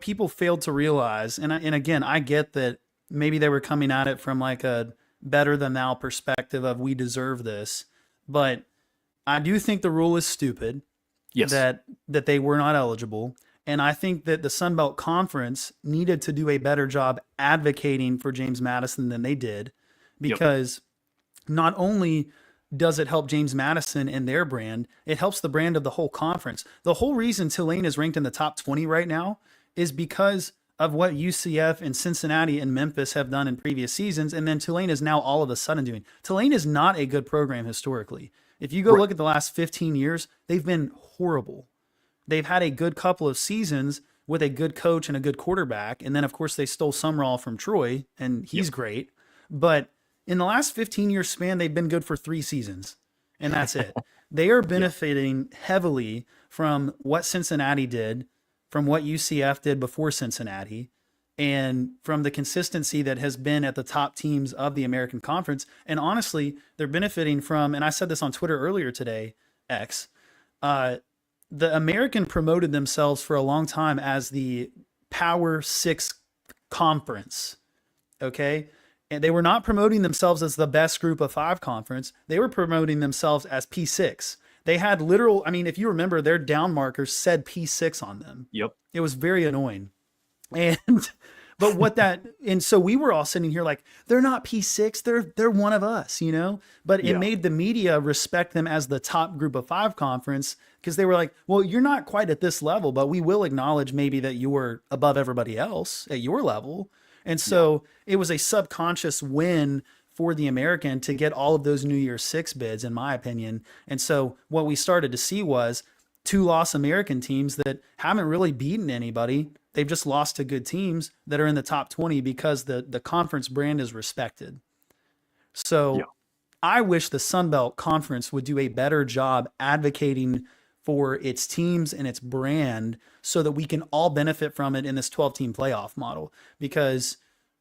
people failed to realize, and again, I get that maybe they were coming at it from like a better than thou perspective of we deserve this, but I do think the rule is stupid. yes. That they were not eligible, and I think that the Sun Belt Conference needed to do a better job advocating for James Madison than they did, because not only does it help James Madison and their brand, it helps the brand of the whole conference. The whole reason Tulane is ranked in the top 20 right now is because of what UCF and Cincinnati and Memphis have done in previous seasons, and then Tulane is now all of a sudden doing. Tulane is not a good program historically. If you go look at the last 15 years, they've been horrible. They've had a good couple of seasons with a good coach and a good quarterback, and then of course they stole Sumrall from Troy, and he's great. But in the last 15-year span, they've been good for 3 seasons, and that's it. They are benefiting heavily from what Cincinnati did, from what UCF did before Cincinnati, and from the consistency that has been at the top teams of the American Conference. And honestly, they're benefiting from, and I said this on Twitter earlier today, the American promoted themselves for a long time as the Power 6 conference, okay? And they were not promoting themselves as the best group of 5 conference. They were promoting themselves as P6. They had literal, if you remember, their down markers said P6 on them. Yep. It was very annoying. And so we were all sitting here like, they're not P6, they're one of us, but it made the media respect them as the top group of 5 conference, because they were like, well, you're not quite at this level, but we will acknowledge maybe that you were above everybody else at your level. And so it was a subconscious win for the American to get all of those New Year's 6 bids, in my opinion. And so what we started to see was 2-loss American teams that haven't really beaten anybody. They've just lost to good teams that are in the top 20 because the conference brand is respected. So I wish the Sun Belt Conference would do a better job advocating for its teams and its brand so that we can all benefit from it in this 12-team playoff model. Because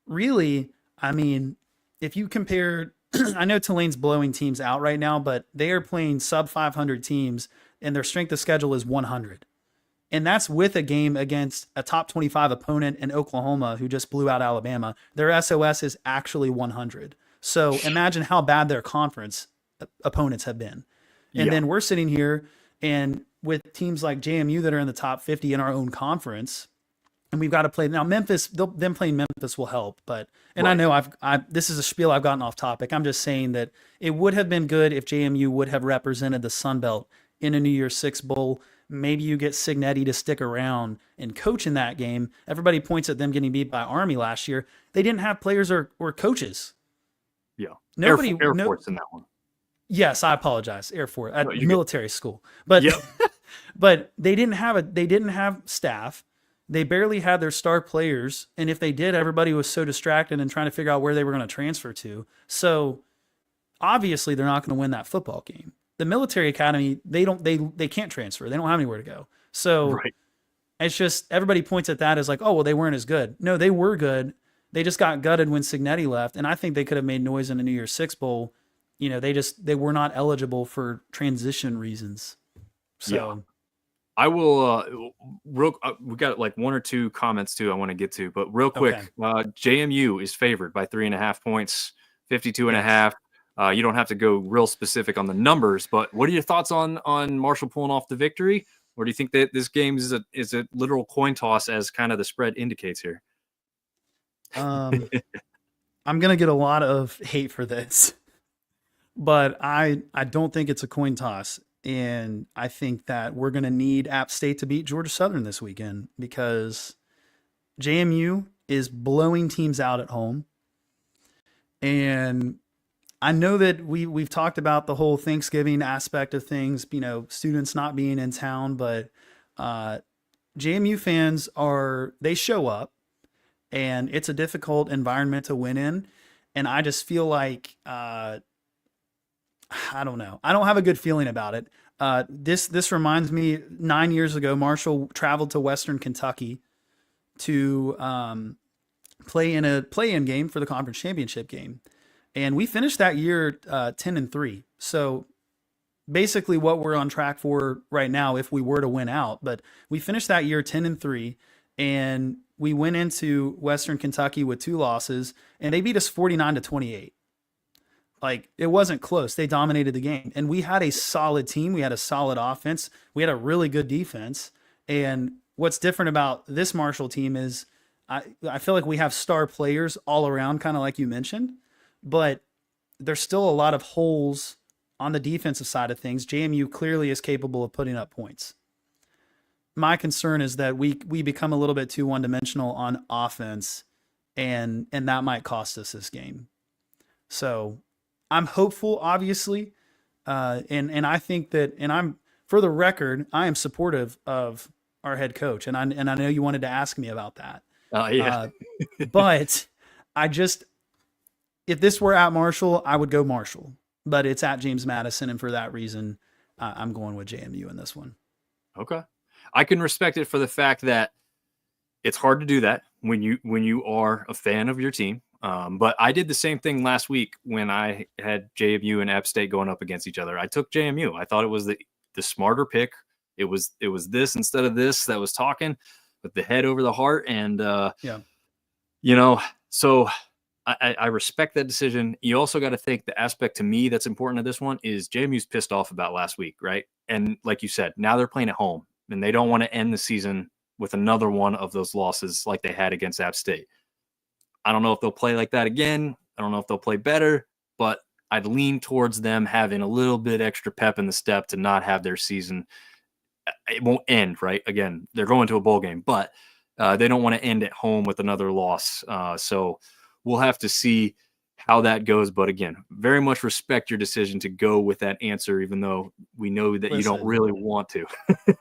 really, if you compare, I know Tulane's blowing teams out right now, but they are playing sub 500 teams and their strength of schedule is 100. And that's with a game against a top 25 opponent in Oklahoma who just blew out Alabama. Their SOS is actually 100. So imagine how bad their conference opponents have been. And then we're sitting here and with teams like JMU that are in the top 50 in our own conference, and we've got to play now. Memphis, them playing Memphis will help, but I know this is a spiel I've gotten off topic. I'm just saying that it would have been good if JMU would have represented the Sun Belt in a New Year's 6 bowl. Maybe you get Signetti to stick around and coach in that game. Everybody points at them getting beat by Army last year. They didn't have players or coaches. Yeah, Nobody, Air Force in that one. Yes, I apologize. Air Force at military school, but but they didn't have staff. They barely had their star players, and if they did, everybody was so distracted and trying to figure out where they were going to transfer to. So obviously, they're not going to win that football game. The military academy, they can't transfer. They don't have anywhere to go. So it's just everybody points at that as like, oh well, they weren't as good. No, they were good. They just got gutted when Signetti left, and I think they could have made noise in a New Year's 6 bowl. They were not eligible for transition reasons. So I will we got like 1 or 2 comments too I want to get to, but real quick, JMU is favored by 3.5 points, 52.5. You don't have to go real specific on the numbers, but what are your thoughts on Marshall pulling off the victory? Or do you think that this game is a literal coin toss as kind of the spread indicates here? I'm going to get a lot of hate for this, but I don't think it's a coin toss. And I think that we're going to need App State to beat Georgia Southern this weekend because JMU is blowing teams out at home. And I know that we've talked about the whole Thanksgiving aspect of things, students not being in town, but JMU fans they show up. and it's a difficult environment to win in. And I just feel like I don't know. I don't have a good feeling about it. This reminds me 9 years ago, Marshall traveled to Western Kentucky to play in a play-in game for the conference championship game, and we finished that year 10-3. So basically, what we're on track for right now, if we were to win out, but we finished that year 10-3, and we went into Western Kentucky with 2 losses, and they beat us 49-28. Like, it wasn't close. They dominated the game. And we had a solid team. We had a solid offense. We had a really good defense. And what's different about this Marshall team is I feel like we have star players all around, kind of like you mentioned, but there's still a lot of holes on the defensive side of things. JMU clearly is capable of putting up points. My concern is that we become a little bit too one-dimensional on offense, and that might cost us this game. So I'm hopeful, obviously, and I think that, and I'm, for the record, I am supportive of our head coach, and I know you wanted to ask me about that. Yeah. But I just, if this were at Marshall, I would go Marshall, but it's at James Madison, and for that reason, I'm going with JMU in this one. Okay, I can respect it for the fact that it's hard to do that when you are a fan of your team. But I did the same thing last week when I had JMU and App State going up against each other. I took JMU. I thought it was the smarter pick. It was this instead of this that was talking, with the head over the heart. And so I respect that decision. You also got to think the aspect to me that's important to this one is JMU's pissed off about last week, right? And like you said, now they're playing at home, and they don't want to end the season with another one of those losses like they had against App State. I don't know if they'll play like that again. I don't know if they'll play better, but I'd lean towards them having a little bit extra pep in the step to not have their season. It won't end, right? Again, they're going to a bowl game, but they don't want to end at home with another loss. So we'll have to see how that goes. But again, very much respect your decision to go with that answer, even though we know that you don't really want to.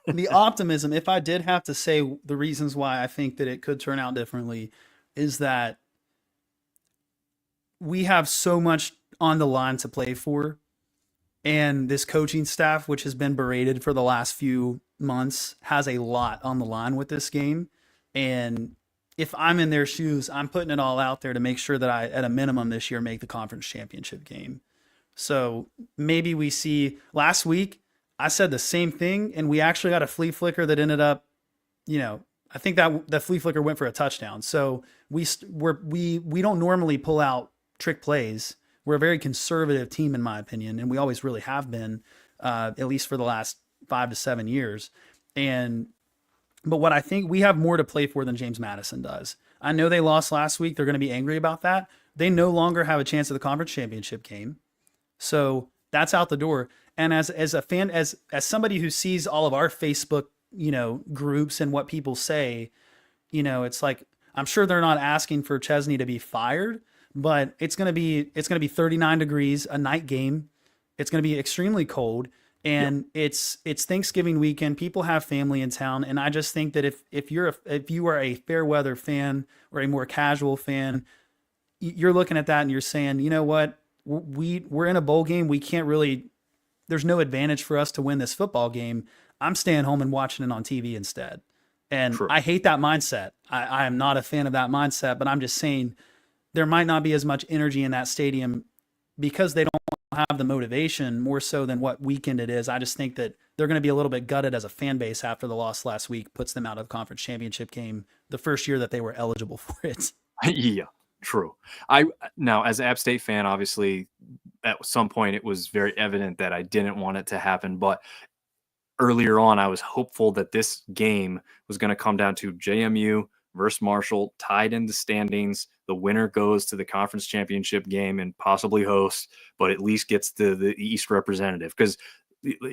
The optimism, if I did have to say the reasons why I think that it could turn out differently, is that we have so much on the line to play for. And this coaching staff, which has been berated for the last few months, has a lot on the line with this game. And if I'm in their shoes, I'm putting it all out there to make sure that I, at a minimum this year, make the conference championship game. So maybe we see, last week, I said the same thing, and we actually got a flea flicker that ended up, I think that the flea flicker went for a touchdown. So we don't normally pull out trick plays. We're a very conservative team, in my opinion, and we always really have been, at least for the last 5 to 7 years. But what I think, we have more to play for than James Madison does. I know they lost last week. They're going to be angry about that. They no longer have a chance at the conference championship game. So that's out the door. And as a fan, as somebody who sees all of our Facebook, groups and what people say, it's like, I'm sure they're not asking for Chesney to be fired, but it's going to be 39 degrees, a night game. It's going to be extremely cold, and it's Thanksgiving weekend. People have family in town. And I just think that if you are a fair weather fan or a more casual fan, you're looking at that and you're saying, you know what, we're in a bowl game. We can't really, there's no advantage for us to win this football game. I'm staying home and watching it on TV instead. And True. I hate that mindset. I am not a fan of that mindset, but I'm just saying there might not be as much energy in that stadium because they don't have the motivation more so than what weekend it is. I just think that they're going to be a little bit gutted as a fan base after the loss last week puts them out of the conference championship game the first year that they were eligible for it. Yeah, true. Now, as an App State fan, obviously at some point it was very evident that I didn't want it to happen, but earlier on I was hopeful that this game was going to come down to JMU versus Marshall, tied in the standings. The winner goes to the conference championship game and possibly hosts, but at least gets the East representative, because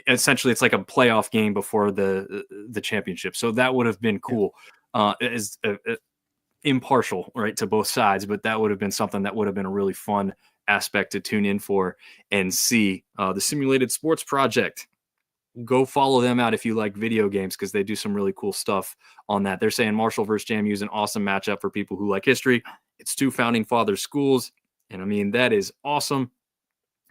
essentially it's like a playoff game before the championship. So that would have been cool. As impartial, right, to both sides, but that would have been something that would have been a really fun aspect to tune in for and see. The Simulated Sports Project go follow them out if you like video games, because they do some really cool stuff on that. They're saying Marshall versus JMU is an awesome matchup for people who like history. It's two founding fathers schools, and I mean that is awesome.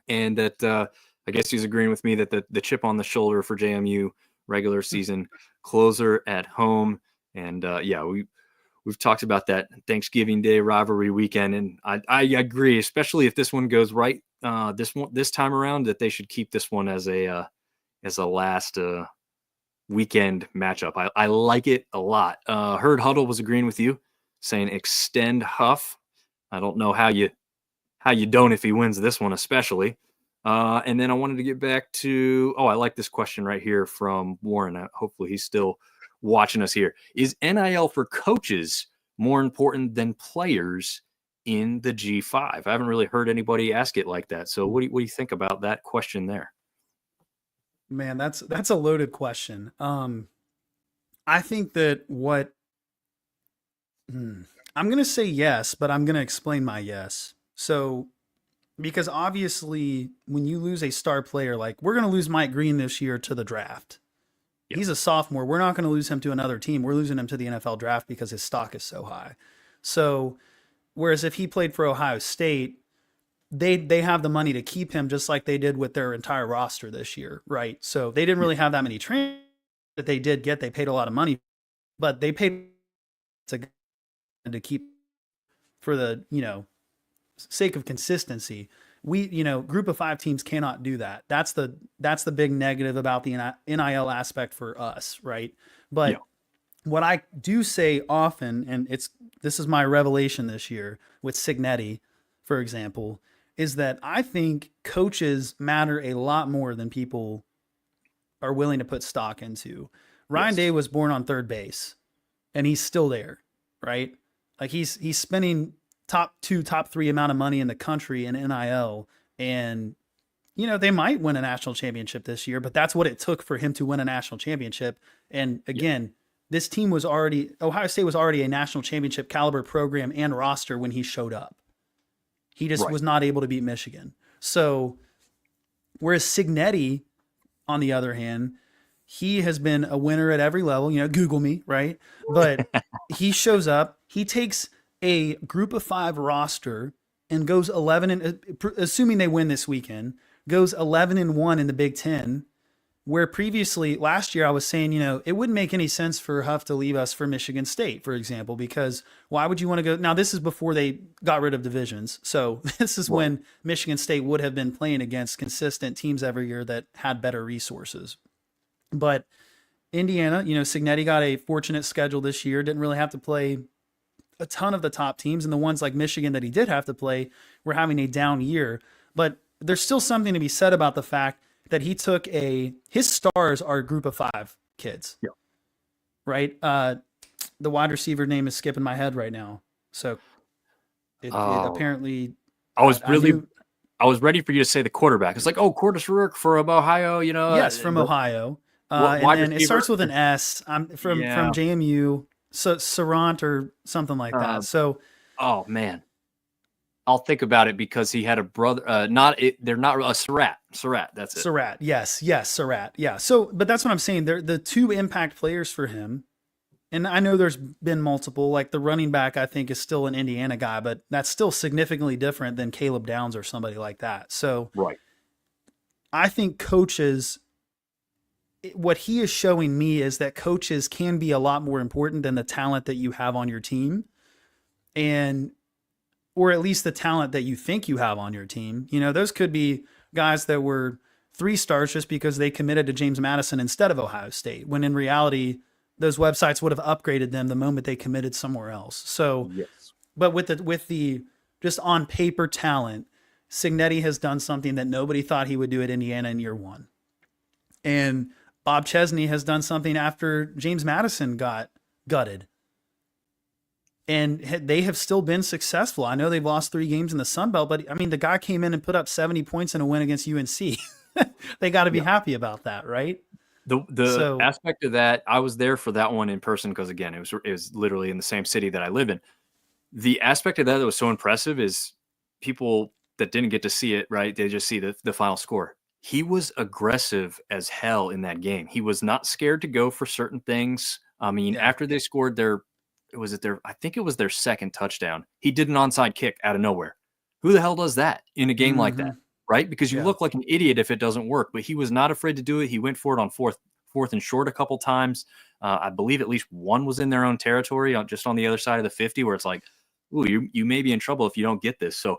And that I guess he's agreeing with me that the chip on the shoulder for JMU regular season closer at home. And yeah, we've talked about that Thanksgiving Day rivalry weekend, and I agree, especially if this one goes right this time around, that they should keep this one as a last weekend matchup. I like it a lot. Herd Huddle was agreeing with you, saying extend Huff. I don't know how you don't if he wins this one, especially. And then I wanted to get back to, I like this question right here from Warren. Hopefully he's still watching us here. Is NIL for coaches more important than players in the G5? I haven't really heard anybody ask it like that. So what do you think about that question there? Man, that's a loaded question. I think that I'm going to say yes, but I'm going to explain my yes. So, because obviously when you lose a star player, like we're going to lose Mike Green this year to the draft. Yep. He's a sophomore. We're not going to lose him to another team. We're losing him to the NFL draft because his stock is so high. So, whereas if he played for Ohio State, they have the money to keep him, just like they did with their entire roster this year, right? So they didn't really have that many trainers that they did get. They paid a lot of money, but they paid to keep for the, sake of consistency. We, group of 5 teams cannot do that. That's the big negative about the NIL aspect for us, right? But what I do say often, and this is my revelation this year with Signetti, for example, is that I think coaches matter a lot more than people are willing to put stock into. Ryan Day was born on third base, and he's still there, right? Like he's spending top 2, top 3 amount of money in the country in NIL, and they might win a national championship this year, but that's what it took for him to win a national championship. And again, this team Ohio State was already a national championship caliber program and roster when he showed up. He just was not able to beat Michigan. So, whereas Signetti, on the other hand, he has been a winner at every level. Google me, right? But he shows up, he takes a group of 5 roster and goes 11 and assuming they win this weekend, goes 11-1 in the Big Ten. Where previously last year I was saying, it wouldn't make any sense for Huff to leave us for Michigan State, for example, because why would you want to go? Now, this is before they got rid of divisions. So this is when Michigan State would have been playing against consistent teams every year that had better resources. But Indiana, Signetti got a fortunate schedule this year, didn't really have to play a ton of the top teams. And the ones like Michigan that he did have to play were having a down year. But there's still something to be said about the fact that he took his stars are a group of 5 kids. Yeah. Right? The wide receiver name is skipping my head right now. So it apparently I was ready for you to say the quarterback. It's like, Cordis Rourke from Ohio, Yes, from Ohio. And then it starts with an S. I'm from JMU, so Sarant or something like that. So man. I'll think about it because he had a brother. They're not Surratt. Surratt, that's it. Surratt, yes, Surratt, yeah. So, but that's what I'm saying. They're the 2 impact players for him, and I know there's been multiple. Like the running back, I think is still an Indiana guy, but that's still significantly different than Caleb Downs or somebody like that. So, I think coaches. What he is showing me is that coaches can be a lot more important than the talent that you have on your team, or at least the talent that you think you have on your team. Those could be guys that were 3 stars just because they committed to James Madison instead of Ohio State, when in reality, those websites would have upgraded them the moment they committed somewhere else. So, but with the just on paper talent, Signetti has done something that nobody thought he would do at Indiana in year 1. And Bob Chesney has done something after James Madison got gutted. And they have still been successful. I know they've lost 3 games in the Sun Belt, but I mean, the guy came in and put up 70 points in a win against UNC. They got to be happy about that, right? The aspect of that, I was there for that one in person because, again, it was literally in the same city that I live in. The aspect of that was so impressive is people that didn't get to see it, right? They just see the final score. he was aggressive as hell in that game. He was not scared to go for certain things. I mean, Yeah. after they scored I think it was their second touchdown. He did an onside kick out of nowhere. Who the hell does that in a game like that? Right? Because you Yeah. look like an idiot if it doesn't work, but he was not afraid to do it. He went for it on fourth and short a couple times. I believe at least one was in their own territory, just on the other side of the 50, where it's like, ooh, you may be in trouble if you don't get this. So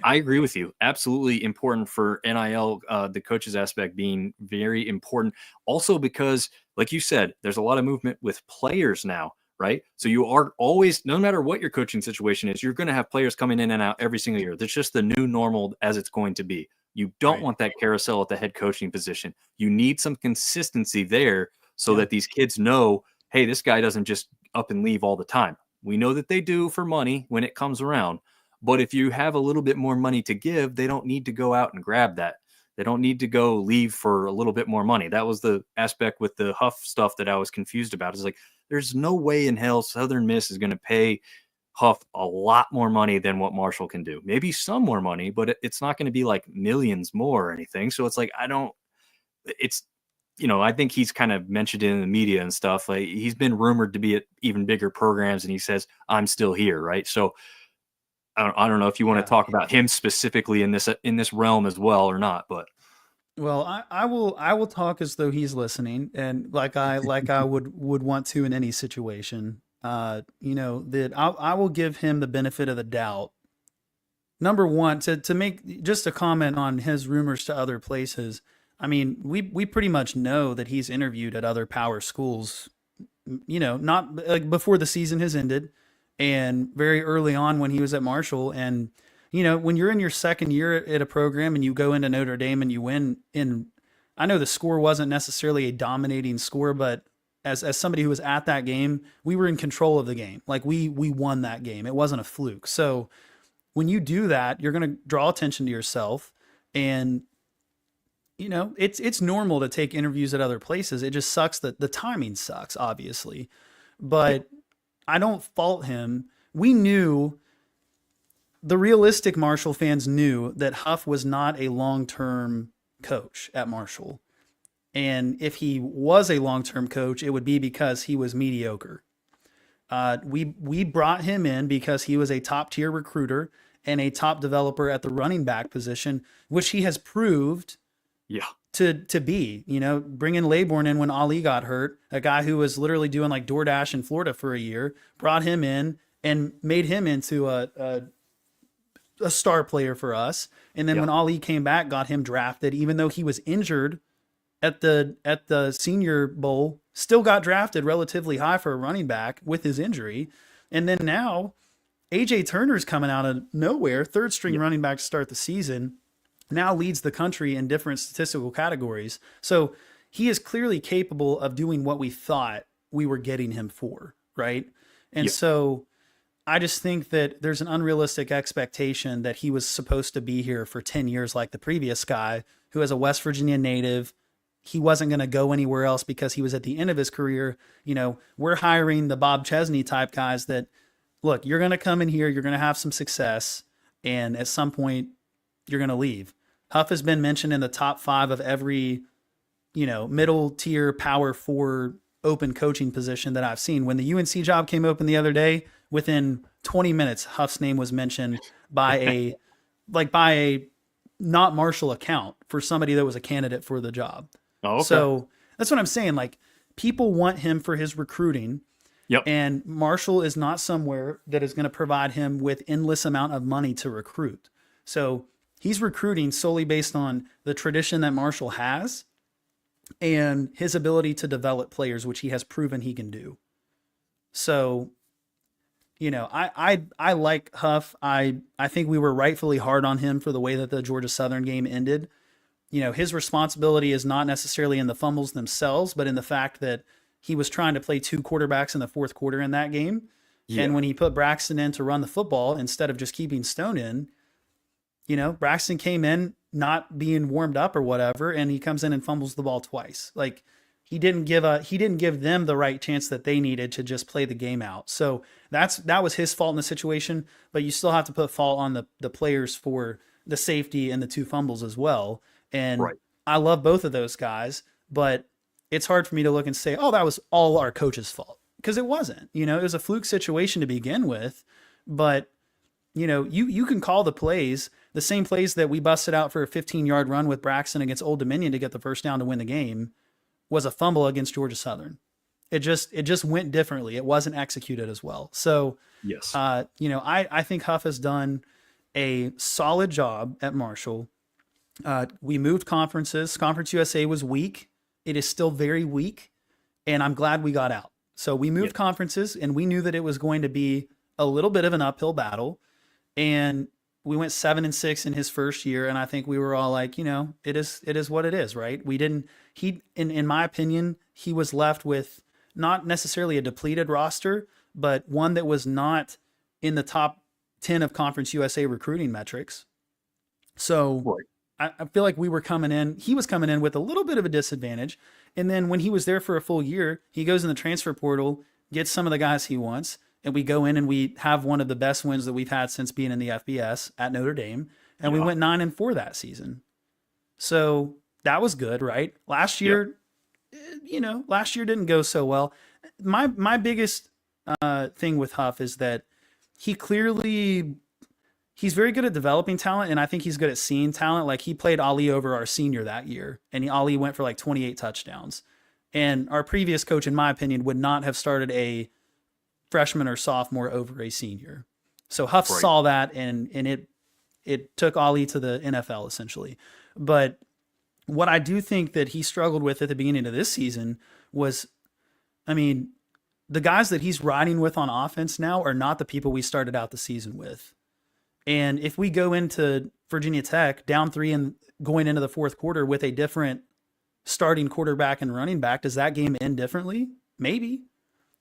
I agree with you. Absolutely important for NIL, the coaches aspect being very important. Also because, like you said, there's a lot of movement with players now, right? So you are always, no matter what your coaching situation is, you're going to have players coming in and out every single year. That's just the new normal as it's going to be. You don't Right. want that carousel at the head coaching position. You need some consistency there so Yeah. that these kids know, hey, this guy doesn't just up and leave all the time. We know that they do for money when it comes around. But if you have a little bit more money to give, they don't need to go out and grab that. They don't need to go leave for a little bit more money. That was the aspect with the Huff stuff that I was confused about. It's like, there's no way in hell Southern Miss is going to pay Huff a lot more money than what Marshall can do. Maybe some more money, but it's not going to be like millions more or anything. So it's like, it's, I think he's kind of mentioned it in the media and stuff. Like, he's been rumored to be at even bigger programs, and he says, I'm still here. Right. So I don't know if you want Yeah. to talk about him specifically in this realm as well or not, but Well, I will talk as though he's listening, and like I would want to in any situation. That I will give him the benefit of the doubt. Number one, to make just a comment on his rumors to other places. I mean, we pretty much know that he's interviewed at other power schools. Not like before the season has ended, and very early on when he was at Marshall. And when you're in your second year at a program and you go into Notre Dame and you win I know the score wasn't necessarily a dominating score, but as somebody who was at that game, we were in control of the game. Like we won that game. It wasn't a fluke. So when you do that, you're going to draw attention to yourself. And it's normal to take interviews at other places. It just sucks that the timing sucks, obviously. But I don't fault him. We knew, the realistic Marshall fans knew that Huff was not a long-term coach at Marshall. And if he was a long-term coach, it would be because he was mediocre. We brought him in because he was a top-tier recruiter and a top developer at the running back position, which he has proved to be. Bringing Laybourne in when Ali got hurt, a guy who was literally doing like DoorDash in Florida for a year, brought him in and made him into a star player for us. And then when Ali came back, got him drafted, even though he was injured at the Senior Bowl, still got drafted relatively high for a running back with his injury. And then now AJ Turner's coming out of nowhere, third string running back to start the season, now leads the country in different statistical categories. So he is clearly capable of doing what we thought we were getting him for, right? And so I just think that there's an unrealistic expectation that he was supposed to be here for 10 years like the previous guy who is a West Virginia native. He wasn't going to go anywhere else because he was at the end of his career. We're hiring the Bob Chesney type guys that, look, you're going to come in here, you're going to have some success, and at some point you're going to leave. Huff has been mentioned in the top 5 of every, middle tier power 4 open coaching position that I've seen. When the UNC job came open the other day, within 20 minutes, Huff's name was mentioned by a not Marshall account for somebody that was a candidate for the job. Oh, okay. So that's what I'm saying. Like, people want him for his recruiting. Yep. And Marshall is not somewhere that is going to provide him with endless amount of money to recruit. So he's recruiting solely based on the tradition that Marshall has and his ability to develop players, which he has proven he can do. So, I like Huff. I think we were rightfully hard on him for the way that the Georgia Southern game ended. His responsibility is not necessarily in the fumbles themselves, but in the fact that he was trying to play 2 quarterbacks in the fourth quarter in that game. Yeah. And when he put Braxton in to run the football instead of just keeping Stone in, Braxton came in not being warmed up or whatever, and he comes in and fumbles the ball twice. Like, he didn't give them the right chance that they needed to just play the game out. So that was his fault in the situation, but you still have to put fault on the players for the safety and the 2 fumbles as well. And Right. I love both of those guys, but it's hard for me to look and say, oh, that was all our coach's fault. Because it wasn't. It was a fluke situation to begin with. But, you can call the plays, the same plays that we busted out for a 15-yard run with Braxton against Old Dominion to get the first down to win the game was a fumble against Georgia Southern. It just went differently. It wasn't executed as well. So, Yes. I think Huff has done a solid job at Marshall. We moved conferences. Conference USA was weak. It is still very weak, and I'm glad we got out. So we moved conferences, and we knew that it was going to be a little bit of an uphill battle. And we went 7-6 in his first year, and I think we were all like, it is what it is, right? We didn't. In my opinion, he was left with not necessarily a depleted roster, but one that was not in the top 10 of Conference USA recruiting metrics. So I feel like he was coming in with a little bit of a disadvantage. And then when he was there for a full year, he goes in the transfer portal, gets some of the guys he wants, and we go in and we have one of the best wins that we've had since being in the FBS at Notre Dame. And we went 9-4 that season. So that was good, right? Last year, last year didn't go so well. My biggest thing with Huff is that he's very good at developing talent, and I think he's good at seeing talent. Like, he played Ali over our senior that year, and Ali went for like 28 touchdowns. And our previous coach, in my opinion, would not have started a freshman or sophomore over a senior. So Huff saw that, and it took Ali to the NFL essentially. But what I do think that he struggled with at the beginning of this season was, the guys that he's riding with on offense now are not the people we started out the season with. And if we go into Virginia Tech down 3 and going into the fourth quarter with a different starting quarterback and running back, does that game end differently? Maybe.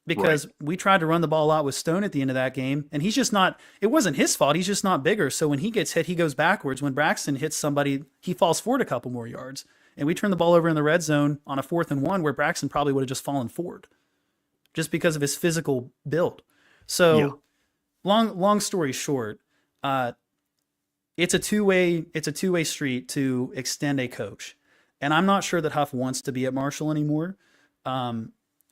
Because we tried to run the ball out with Stone at the end of that game, and he's just not, it wasn't his fault. He's just not bigger. So when he gets hit, he goes backwards. When Braxton hits somebody, he falls forward a couple more yards. And we turned the ball over in the red zone on a 4th and 1 where Braxton probably would have just fallen forward just because of his physical build. So long story short, it's a two-way street to extend a coach. And I'm not sure that Huff wants to be at Marshall anymore.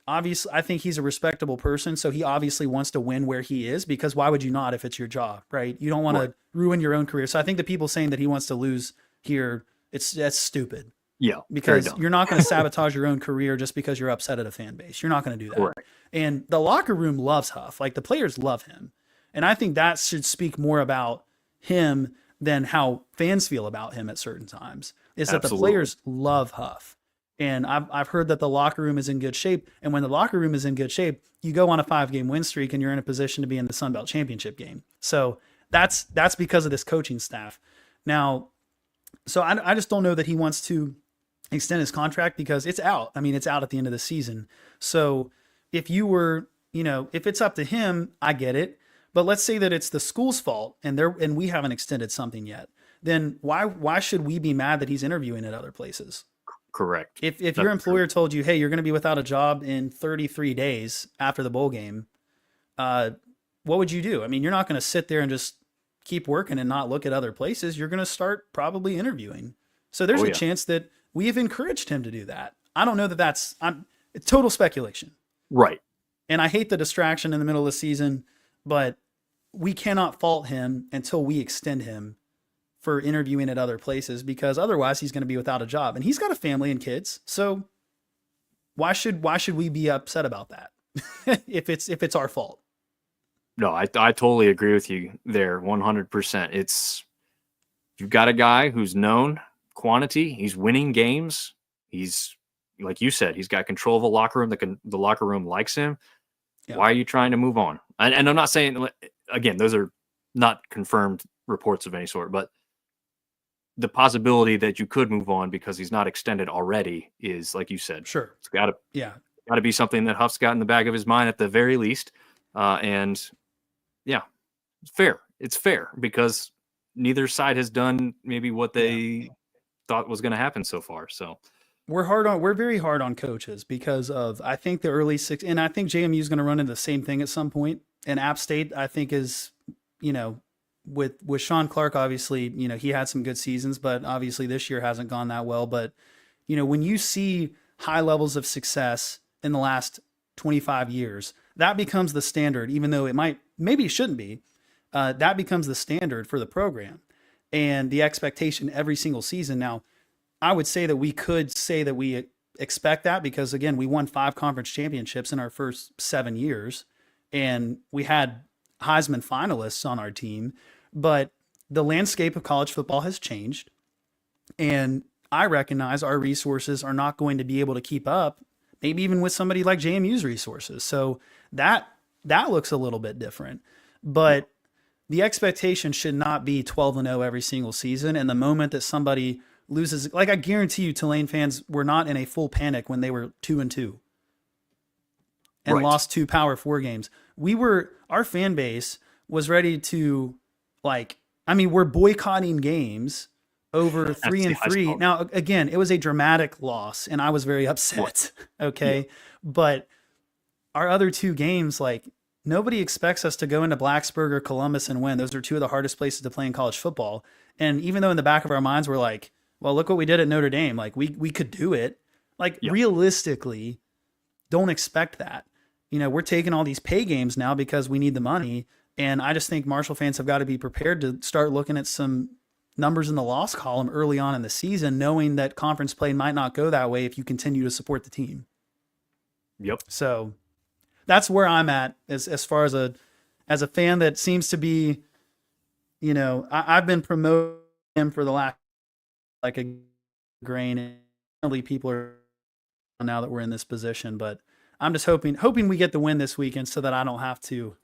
Obviously, I think he's a respectable person, so he obviously wants to win where he is, because why would you not if it's your job, right? You don't want to ruin your own career. So I think the people saying that he wants to lose here, that's stupid. Yeah. Because you're not going to sabotage your own career just because you're upset at a fan base. You're not going to do that. Right. And the locker room loves Huff. Like, the players love him. And I think that should speak more about him than how fans feel about him at certain times, is that the players love Huff. And I've heard that the locker room is in good shape. And when the locker room is in good shape, you go on a 5-game win streak and you're in a position to be in the Sun Belt Championship game. So that's because of this coaching staff. Now, so I just don't know that he wants to extend his contract, because it's out. It's out at the end of the season. So if if it's up to him, I get it. But let's say that it's the school's fault and we haven't extended something yet. Then why should we be mad that he's interviewing at other places? Correct. If your employer told you, hey, you're going to be without a job in 33 days after the bowl game, what would you do? You're not going to sit there and just keep working and not look at other places. You're going to start probably interviewing. So there's a chance that we have encouraged him to do that. I don't know that it's total speculation. Right. And I hate the distraction in the middle of the season, but we cannot fault him until we extend him for interviewing at other places, because otherwise he's going to be without a job, and he's got a family and kids. So why should we be upset about that if it's our fault? No, I totally agree with you there. 100%. You've got a guy who's known quantity. He's winning games. He's, like you said, he's got control of a locker room. The locker room likes him. Yeah. Why are you trying to move on? And I'm not saying, again, those are not confirmed reports of any sort, but the possibility that you could move on because he's not extended already is, like you said, sure. It's got to be something that Huff's got in the back of his mind at the very least. And yeah, it's fair because neither side has done maybe what they thought was going to happen so far. So we're very hard on coaches because of, I think, the early six, and I think JMU is going to run into the same thing at some point. And App State, I think, is, with Sean Clark, obviously, he had some good seasons, but obviously this year hasn't gone that well. But, when you see high levels of success in the last 25 years, that becomes the standard, even though maybe it shouldn't be. That becomes the standard for the program and the expectation every single season. Now, I would say that we could say that we expect that because, again, we won 5 conference championships in our first 7 years, and we had Heisman finalists on our team. But the landscape of college football has changed, and I recognize our resources are not going to be able to keep up, maybe even with somebody like JMU's resources. So that looks a little bit different. But the expectation should not be 12-0 every single season. And the moment that somebody loses, like I guarantee you, Tulane fans were not in a full panic when they were 2-2 and Right. lost 2 Power 4 games. Our fan base was ready to, we're boycotting games over 3-3. Now, again, it was a dramatic loss, and I was very upset. Okay. Yeah. But our other 2 games, nobody expects us to go into Blacksburg or Columbus and win. Those are 2 of the hardest places to play in college football. And even though in the back of our minds we're like, well, look what we did at Notre Dame. We could do it. Realistically, don't expect that. We're taking all these pay games now because we need the money. And I just think Marshall fans have got to be prepared to start looking at some numbers in the loss column early on in the season, knowing that conference play might not go that way if you continue to support the team. Yep. So that's where I'm at as far as a fan that seems to be, I've been promoting him for the last a grain, and people are now that we're in this position, but I'm just hoping we get the win this weekend so that I don't have to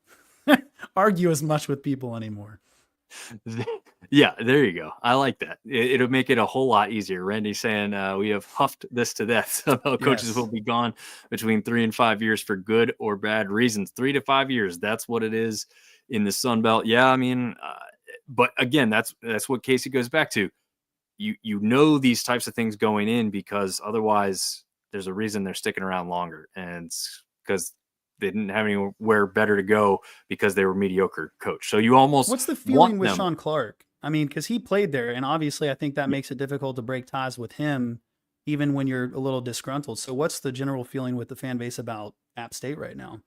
argue as much with people anymore. Yeah, there you go. I like that. It'll make it a whole lot easier. Randy's saying we have huffed this to death. Coaches will be gone between 3 and 5 years for good or bad reasons. 3 to 5 years. That's what it is in the Sun Belt. Yeah, I mean, but again, that's what Casey goes back to. You know these types of things going in because otherwise there's a reason they're sticking around longer, and because they didn't have anywhere better to go because they were mediocre coach. So you almost what's the feeling with Sean Clark? I mean, because he played there, and obviously I think that makes it difficult to break ties with him, even when you're a little disgruntled. So what's the general feeling with the fan base about App State right now?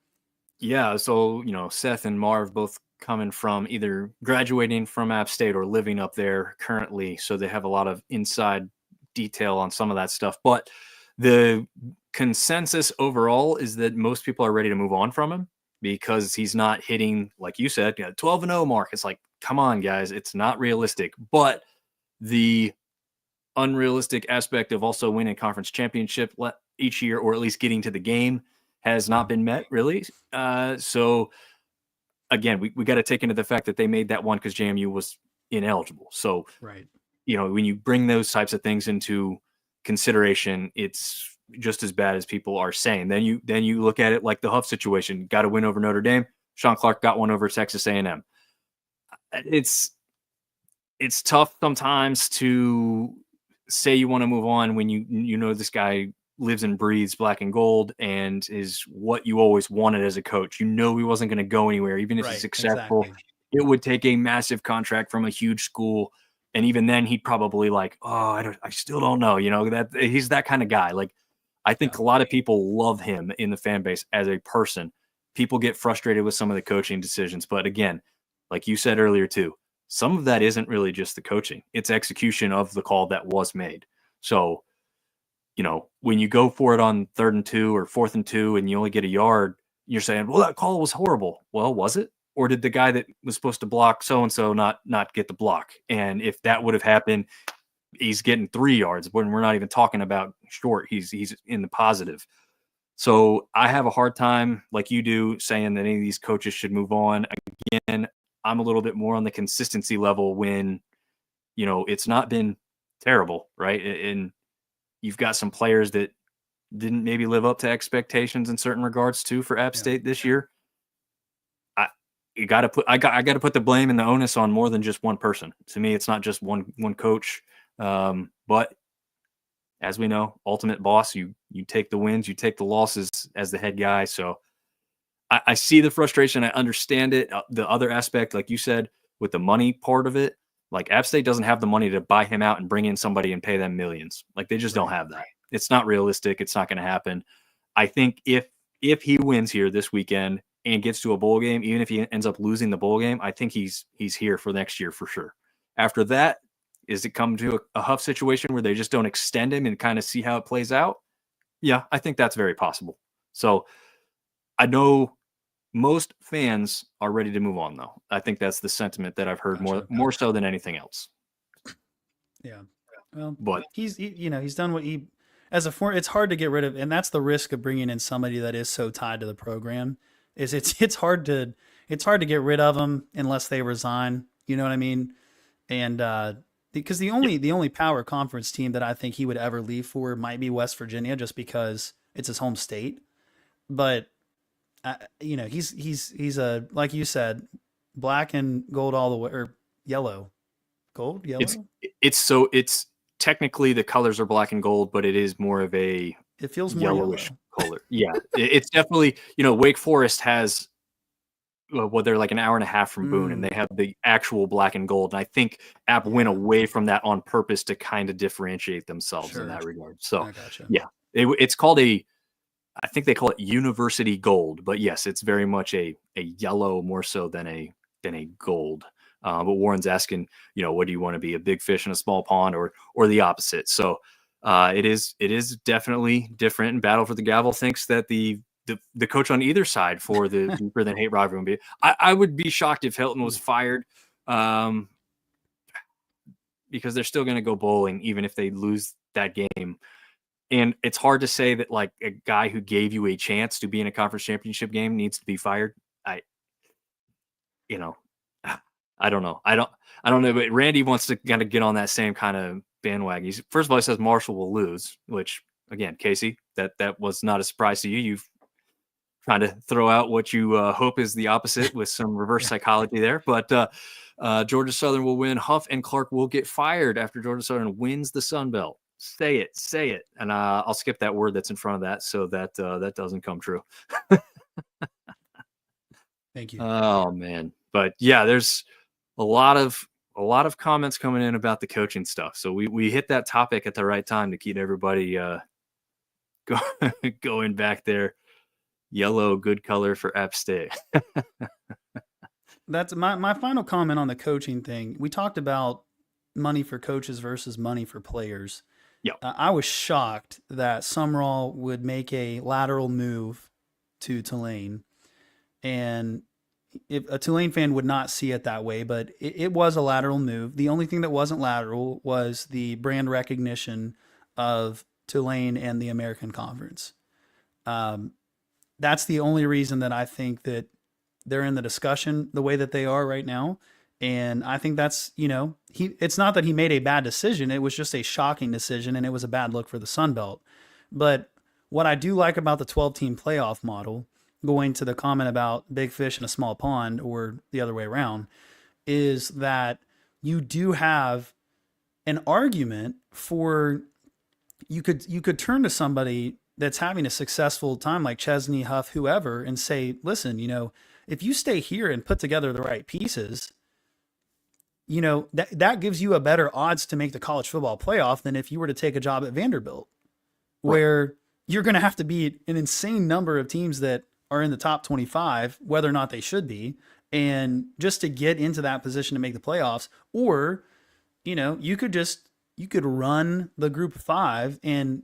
Yeah, so Seth and Marv both coming from either graduating from App State or living up there currently, so they have a lot of inside detail on some of that stuff. But the consensus overall is that most people are ready to move on from him because he's not hitting, like you said, 12-0 mark. It's like, come on, guys, it's not realistic. But the unrealistic aspect of also winning conference championship each year, or at least getting to the game, has not been met, really. So, again, we got to take into the fact that they made that one because JMU was ineligible. So, right. When you bring those types of things into consideration, it's just as bad as people are saying. Then you look at it like the Huff situation. Got to win over Notre Dame. Sean Clark got one over Texas A&M. It's tough sometimes to say you want to move on when you know this guy lives and breathes black and gold and is what you always wanted as a coach. He wasn't going to go anywhere, even if he's successful. Exactly. It would take a massive contract from a huge school. And even then he'd probably I still don't know, that he's that kind of guy. I think a lot of people love him in the fan base as a person. People get frustrated with some of the coaching decisions. But again, like you said earlier too, some of that isn't really just the coaching. It's execution of the call that was made. So, when you go for it on 3rd and 2 or 4th and 2 and you only get a yard, you're saying, well, that call was horrible. Well, was it? Or did the guy that was supposed to block so-and-so not get the block? And if that would have happened, he's getting 3 yards when we're not even talking about short. He's in the positive. So I have a hard time, like you do, saying that any of these coaches should move on. Again, I'm a little bit more on the consistency level when, it's not been terrible, right? And you've got some players that didn't maybe live up to expectations in certain regards too for App State this year. I got to put the blame and the onus on more than just one person. To me, it's not just one coach. But as we know, ultimate boss, you take the wins, you take the losses as the head guy. So I see the frustration. I understand it. The other aspect, like you said, with the money part of it, like App State doesn't have the money to buy him out and bring in somebody and pay them millions. Like they just don't have that. It's not realistic. It's not going to happen. I think if he wins here this weekend and gets to a bowl game, even if he ends up losing the bowl game, I think he's here for next year for sure. After that, is it come to a Huff situation where they just don't extend him and kind of see how it plays out? Yeah, I think that's very possible. So I know most fans are ready to move on, though. I think that's the sentiment that I've heard more so than anything else. Yeah. Well, but he's done what he as a former. It's hard to get rid of, and that's the risk of bringing in somebody that is so tied to the program. Is it's hard to get rid of them unless they resign. You know what I mean? And because the only power conference team that I think he would ever leave for might be West Virginia, just because it's his home state. But he's a, like you said, black and gold all the way, or yellow, gold, yellow. It's technically the colors are black and gold, but it is more of a it feels more yellowish color. Yeah, it's definitely, Wake Forest has, they're like an hour and a half from Boone, and they have the actual black and gold. And I think App went away from that on purpose to kind of differentiate themselves in that regard. So, yeah, it's called I think they call it University Gold, but yes, it's very much a yellow more so than a gold. But Warren's asking, what do you want to be, a big fish in a small pond, or the opposite? So it is definitely different. And Battle for the Gavel thinks that the coach on either side for the Deeper Than Hate rivalry would be. I would be shocked if Hilton was fired, because they're still going to go bowling even if they lose that game. And it's hard to say that like a guy who gave you a chance to be in a conference championship game needs to be fired. I don't know. I don't know. But Randy wants to kind of get on that same kind of bandwagon. First of all, he says Marshall will lose, which again, Casey, that was not a surprise to you. You've trying to throw out what you hope is the opposite with some reverse psychology there. But Georgia Southern will win. Huff and Clark will get fired after Georgia Southern wins the Sun Belt. Say it. And I'll skip that word that's in front of that so that that doesn't come true. Thank you. Oh man. But yeah, there's a lot of comments coming in about the coaching stuff. So we hit that topic at the right time to keep everybody going back there. Yellow, good color for App State. That's my final comment on the coaching thing. We talked about money for coaches versus money for players. Yeah, I was shocked that Sumrall would make a lateral move to Tulane, and if a Tulane fan would not see it that way, but it was a lateral move. The only thing that wasn't lateral was the brand recognition of Tulane and the American Conference. That's the only reason that I think that they're in the discussion the way that they are right now. And I think that's, it's not that he made a bad decision. It was just a shocking decision, and it was a bad look for the Sun Belt. But what I do like about the 12-team playoff model, going to the comment about big fish in a small pond or the other way around, is that you do have an argument for, you could turn to somebody that's having a successful time like Chesney, Huff, whoever, and say, listen, if you stay here and put together the right pieces, that gives you a better odds to make the college football playoff than if you were to take a job at Vanderbilt, where you're going to have to beat an insane number of teams that are in the top 25, whether or not they should be, and just to get into that position to make the playoffs. Or, you could run the group of 5 and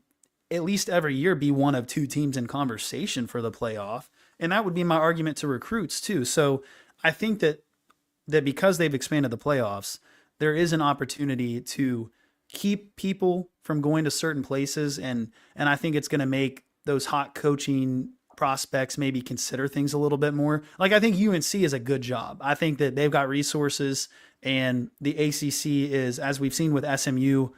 at least every year be one of 2 teams in conversation for the playoff. And that would be my argument to recruits too. So I think that because they've expanded the playoffs, there is an opportunity to keep people from going to certain places. And I think it's going to make those hot coaching prospects maybe consider things a little bit more. Like, I think UNC is a good job. I think that they've got resources, and the ACC is, as we've seen with SMU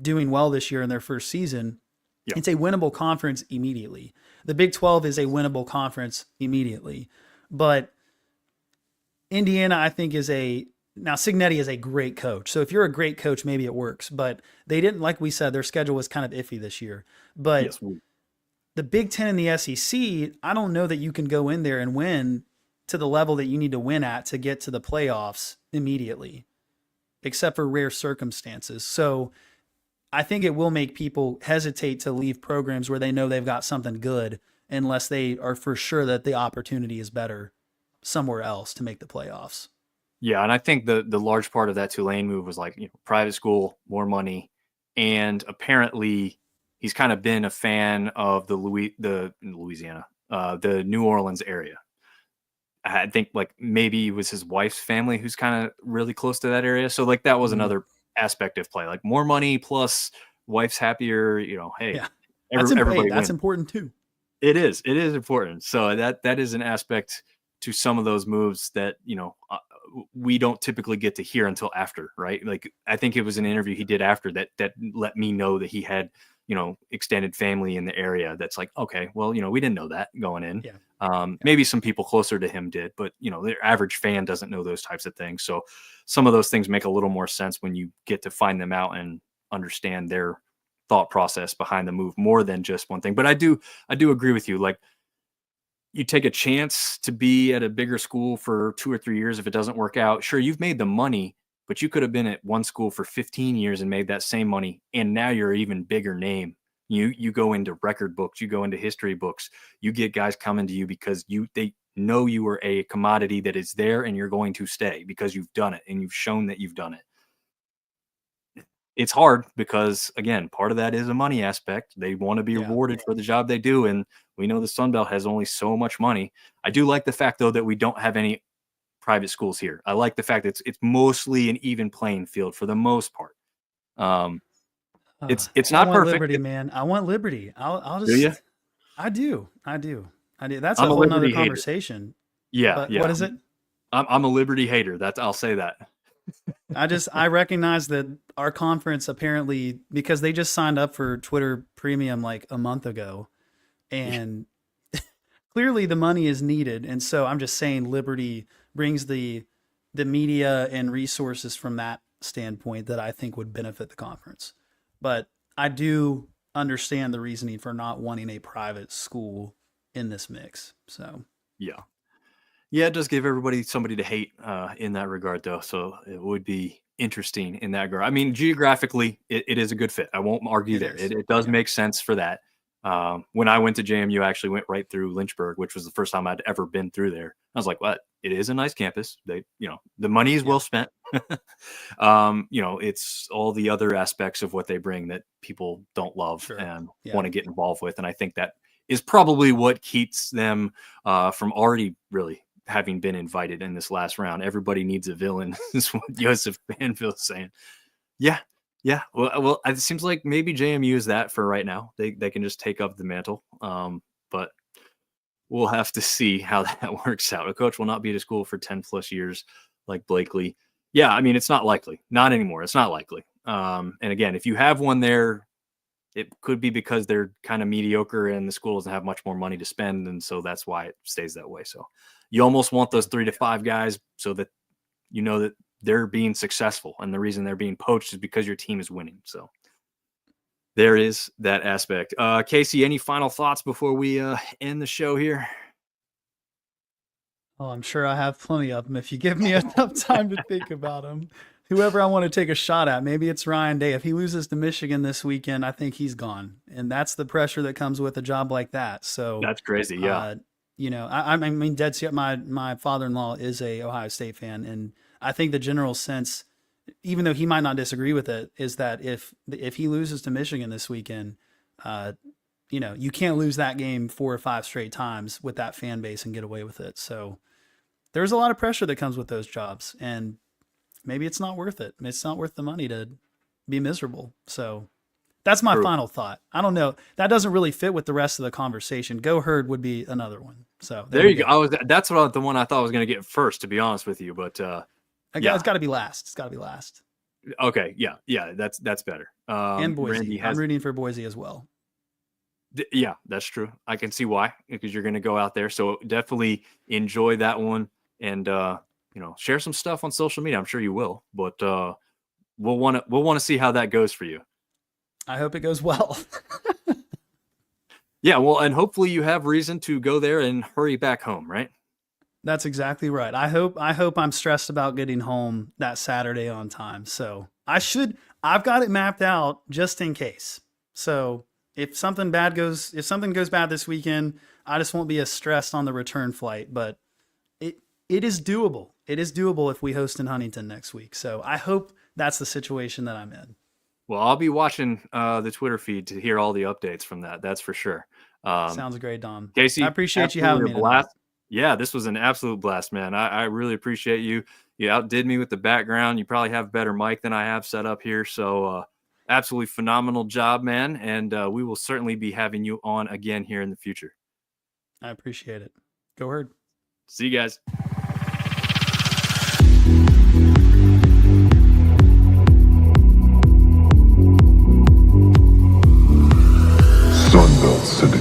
doing well this year in their first season, it's a winnable conference immediately. The Big 12 is a winnable conference immediately. But Indiana, I think, now Cignetti is a great coach. So if you're a great coach, maybe it works. But they didn't, like we said, their schedule was kind of iffy this year. But the Big 10 and the SEC, I don't know that you can go in there and win to the level that you need to win at to get to the playoffs immediately, except for rare circumstances. So I think it will make people hesitate to leave programs where they know they've got something good unless they are for sure that the opportunity is better somewhere else to make the playoffs. Yeah, and I think the large part of that Tulane move was like, private school, more money, and apparently he's kind of been a fan of the New Orleans area. I think like maybe it was his wife's family who's kind of really close to that area. So like that was another aspect of play, like more money plus wife's happier. Hey, Yeah, everybody that's wins. important too. It is important. So that is an aspect to some of those moves that we don't typically get to hear until after, right? Like I think it was an interview he did after that let me know that he had extended family in the area. That's like, okay, well, we didn't know that going in. Yeah. Maybe some people closer to him did, but their average fan doesn't know those types of things. So some of those things make a little more sense when you get to find them out and understand their thought process behind the move more than just one thing. But I do agree with you. Like, you take a chance to be at a bigger school for 2 or 3 years. If it doesn't work out, sure, you've made the money, but you could have been at one school for 15 years and made that same money. And now you're an even bigger name. You go into record books, you go into history books, you get guys coming to you because they know you are a commodity that is there and you're going to stay because you've done it and you've shown that you've done it. It's hard because, again, part of that is a money aspect. They want to be rewarded for the job they do. And we know the Sun Belt has only so much money. I do like the fact, though, that we don't have any private schools here. I like the fact that it's mostly an even playing field for the most part. It's not perfect. Liberty, man. I want liberty. I'll just. Do you? I do. That's a whole nother conversation. Yeah. What is it? I'm a liberty hater. I'll say that. I recognize that our conference apparently, because they just signed up for Twitter Premium like a month ago, and clearly the money is needed. And so I'm just saying Liberty brings the media and resources from that standpoint that I think would benefit the conference. But I do understand the reasoning for not wanting a private school in this mix. So yeah, it does give everybody somebody to hate in that regard, though. So it would be interesting in that regard. I mean, geographically, it is a good fit. I won't argue there. It does make sense for that. When I went to JMU, I actually went right through Lynchburg, which was the first time I'd ever been through there. I was like, "What? It is a nice campus. The money is well spent. It's all the other aspects of what they bring that people don't love and want to get involved with. And I think that is probably what keeps them from already really having been invited in this last round. Everybody needs a villain, is what Joseph Banville's saying. Yeah. Well, it seems like maybe JMU is that for right now. They can just take up the mantle. But we'll have to see how that works out. A coach will not be at a school for 10 plus years like Blakely. Yeah, I mean, it's not likely. Not anymore. It's not likely. And again, if you have one there, it could be because they're kind of mediocre and the school doesn't have much more money to spend. And so that's why it stays that way. So you almost want those 3 to 5 guys so that you know that they're being successful. And the reason they're being poached is because your team is winning. So there is that aspect. Casey, any final thoughts before we end the show here? Oh, I'm sure I have plenty of them if you give me enough time to think about them. Whoever I want to take a shot at, maybe it's Ryan Day. If he loses to Michigan this weekend, I think he's gone. And that's the pressure that comes with a job like that. So that's crazy. Yeah. I mean, dead set. My father-in-law is a Ohio State fan. And I think the general sense, even though he might not disagree with it, is that if he loses to Michigan this weekend, you can't lose that game 4 or 5 straight times with that fan base and get away with it. So there's a lot of pressure that comes with those jobs, and maybe it's not worth it. It's not worth the money to be miserable. So that's my final thought. I don't know. That doesn't really fit with the rest of the conversation. Go Herd would be another one. So there you go. That's the one I thought I was going to get first, to be honest with you. But it's got to be last. It's got to be last. Okay. Yeah. That's better. And Boise. I'm rooting for Boise as well. Yeah, that's true. I can see why, because you're going to go out there. So definitely enjoy that one, and share some stuff on social media. I'm sure you will, but we'll want to see how that goes for you. I hope it goes well. Yeah, well, and hopefully you have reason to go there and hurry back home, right? That's exactly right. I hope I'm stressed about getting home that Saturday on time. So I've got it mapped out just in case. So if something goes bad this weekend, I just won't be as stressed on the return flight. But it is doable. It is doable if we host in Huntington next week. So I hope that's the situation that I'm in. Well, I'll be watching the Twitter feed to hear all the updates from that. That's for sure. Sounds great, Dom. Casey, I appreciate you having me absolutely a tonight. blast. Yeah, this was an absolute blast, man. I really appreciate you. You outdid me with the background. You probably have a better mic than I have set up here. So absolutely phenomenal job, man. And we will certainly be having you on again here in the future. I appreciate it. Go Herd. See you guys. Sunbelt Syndicate.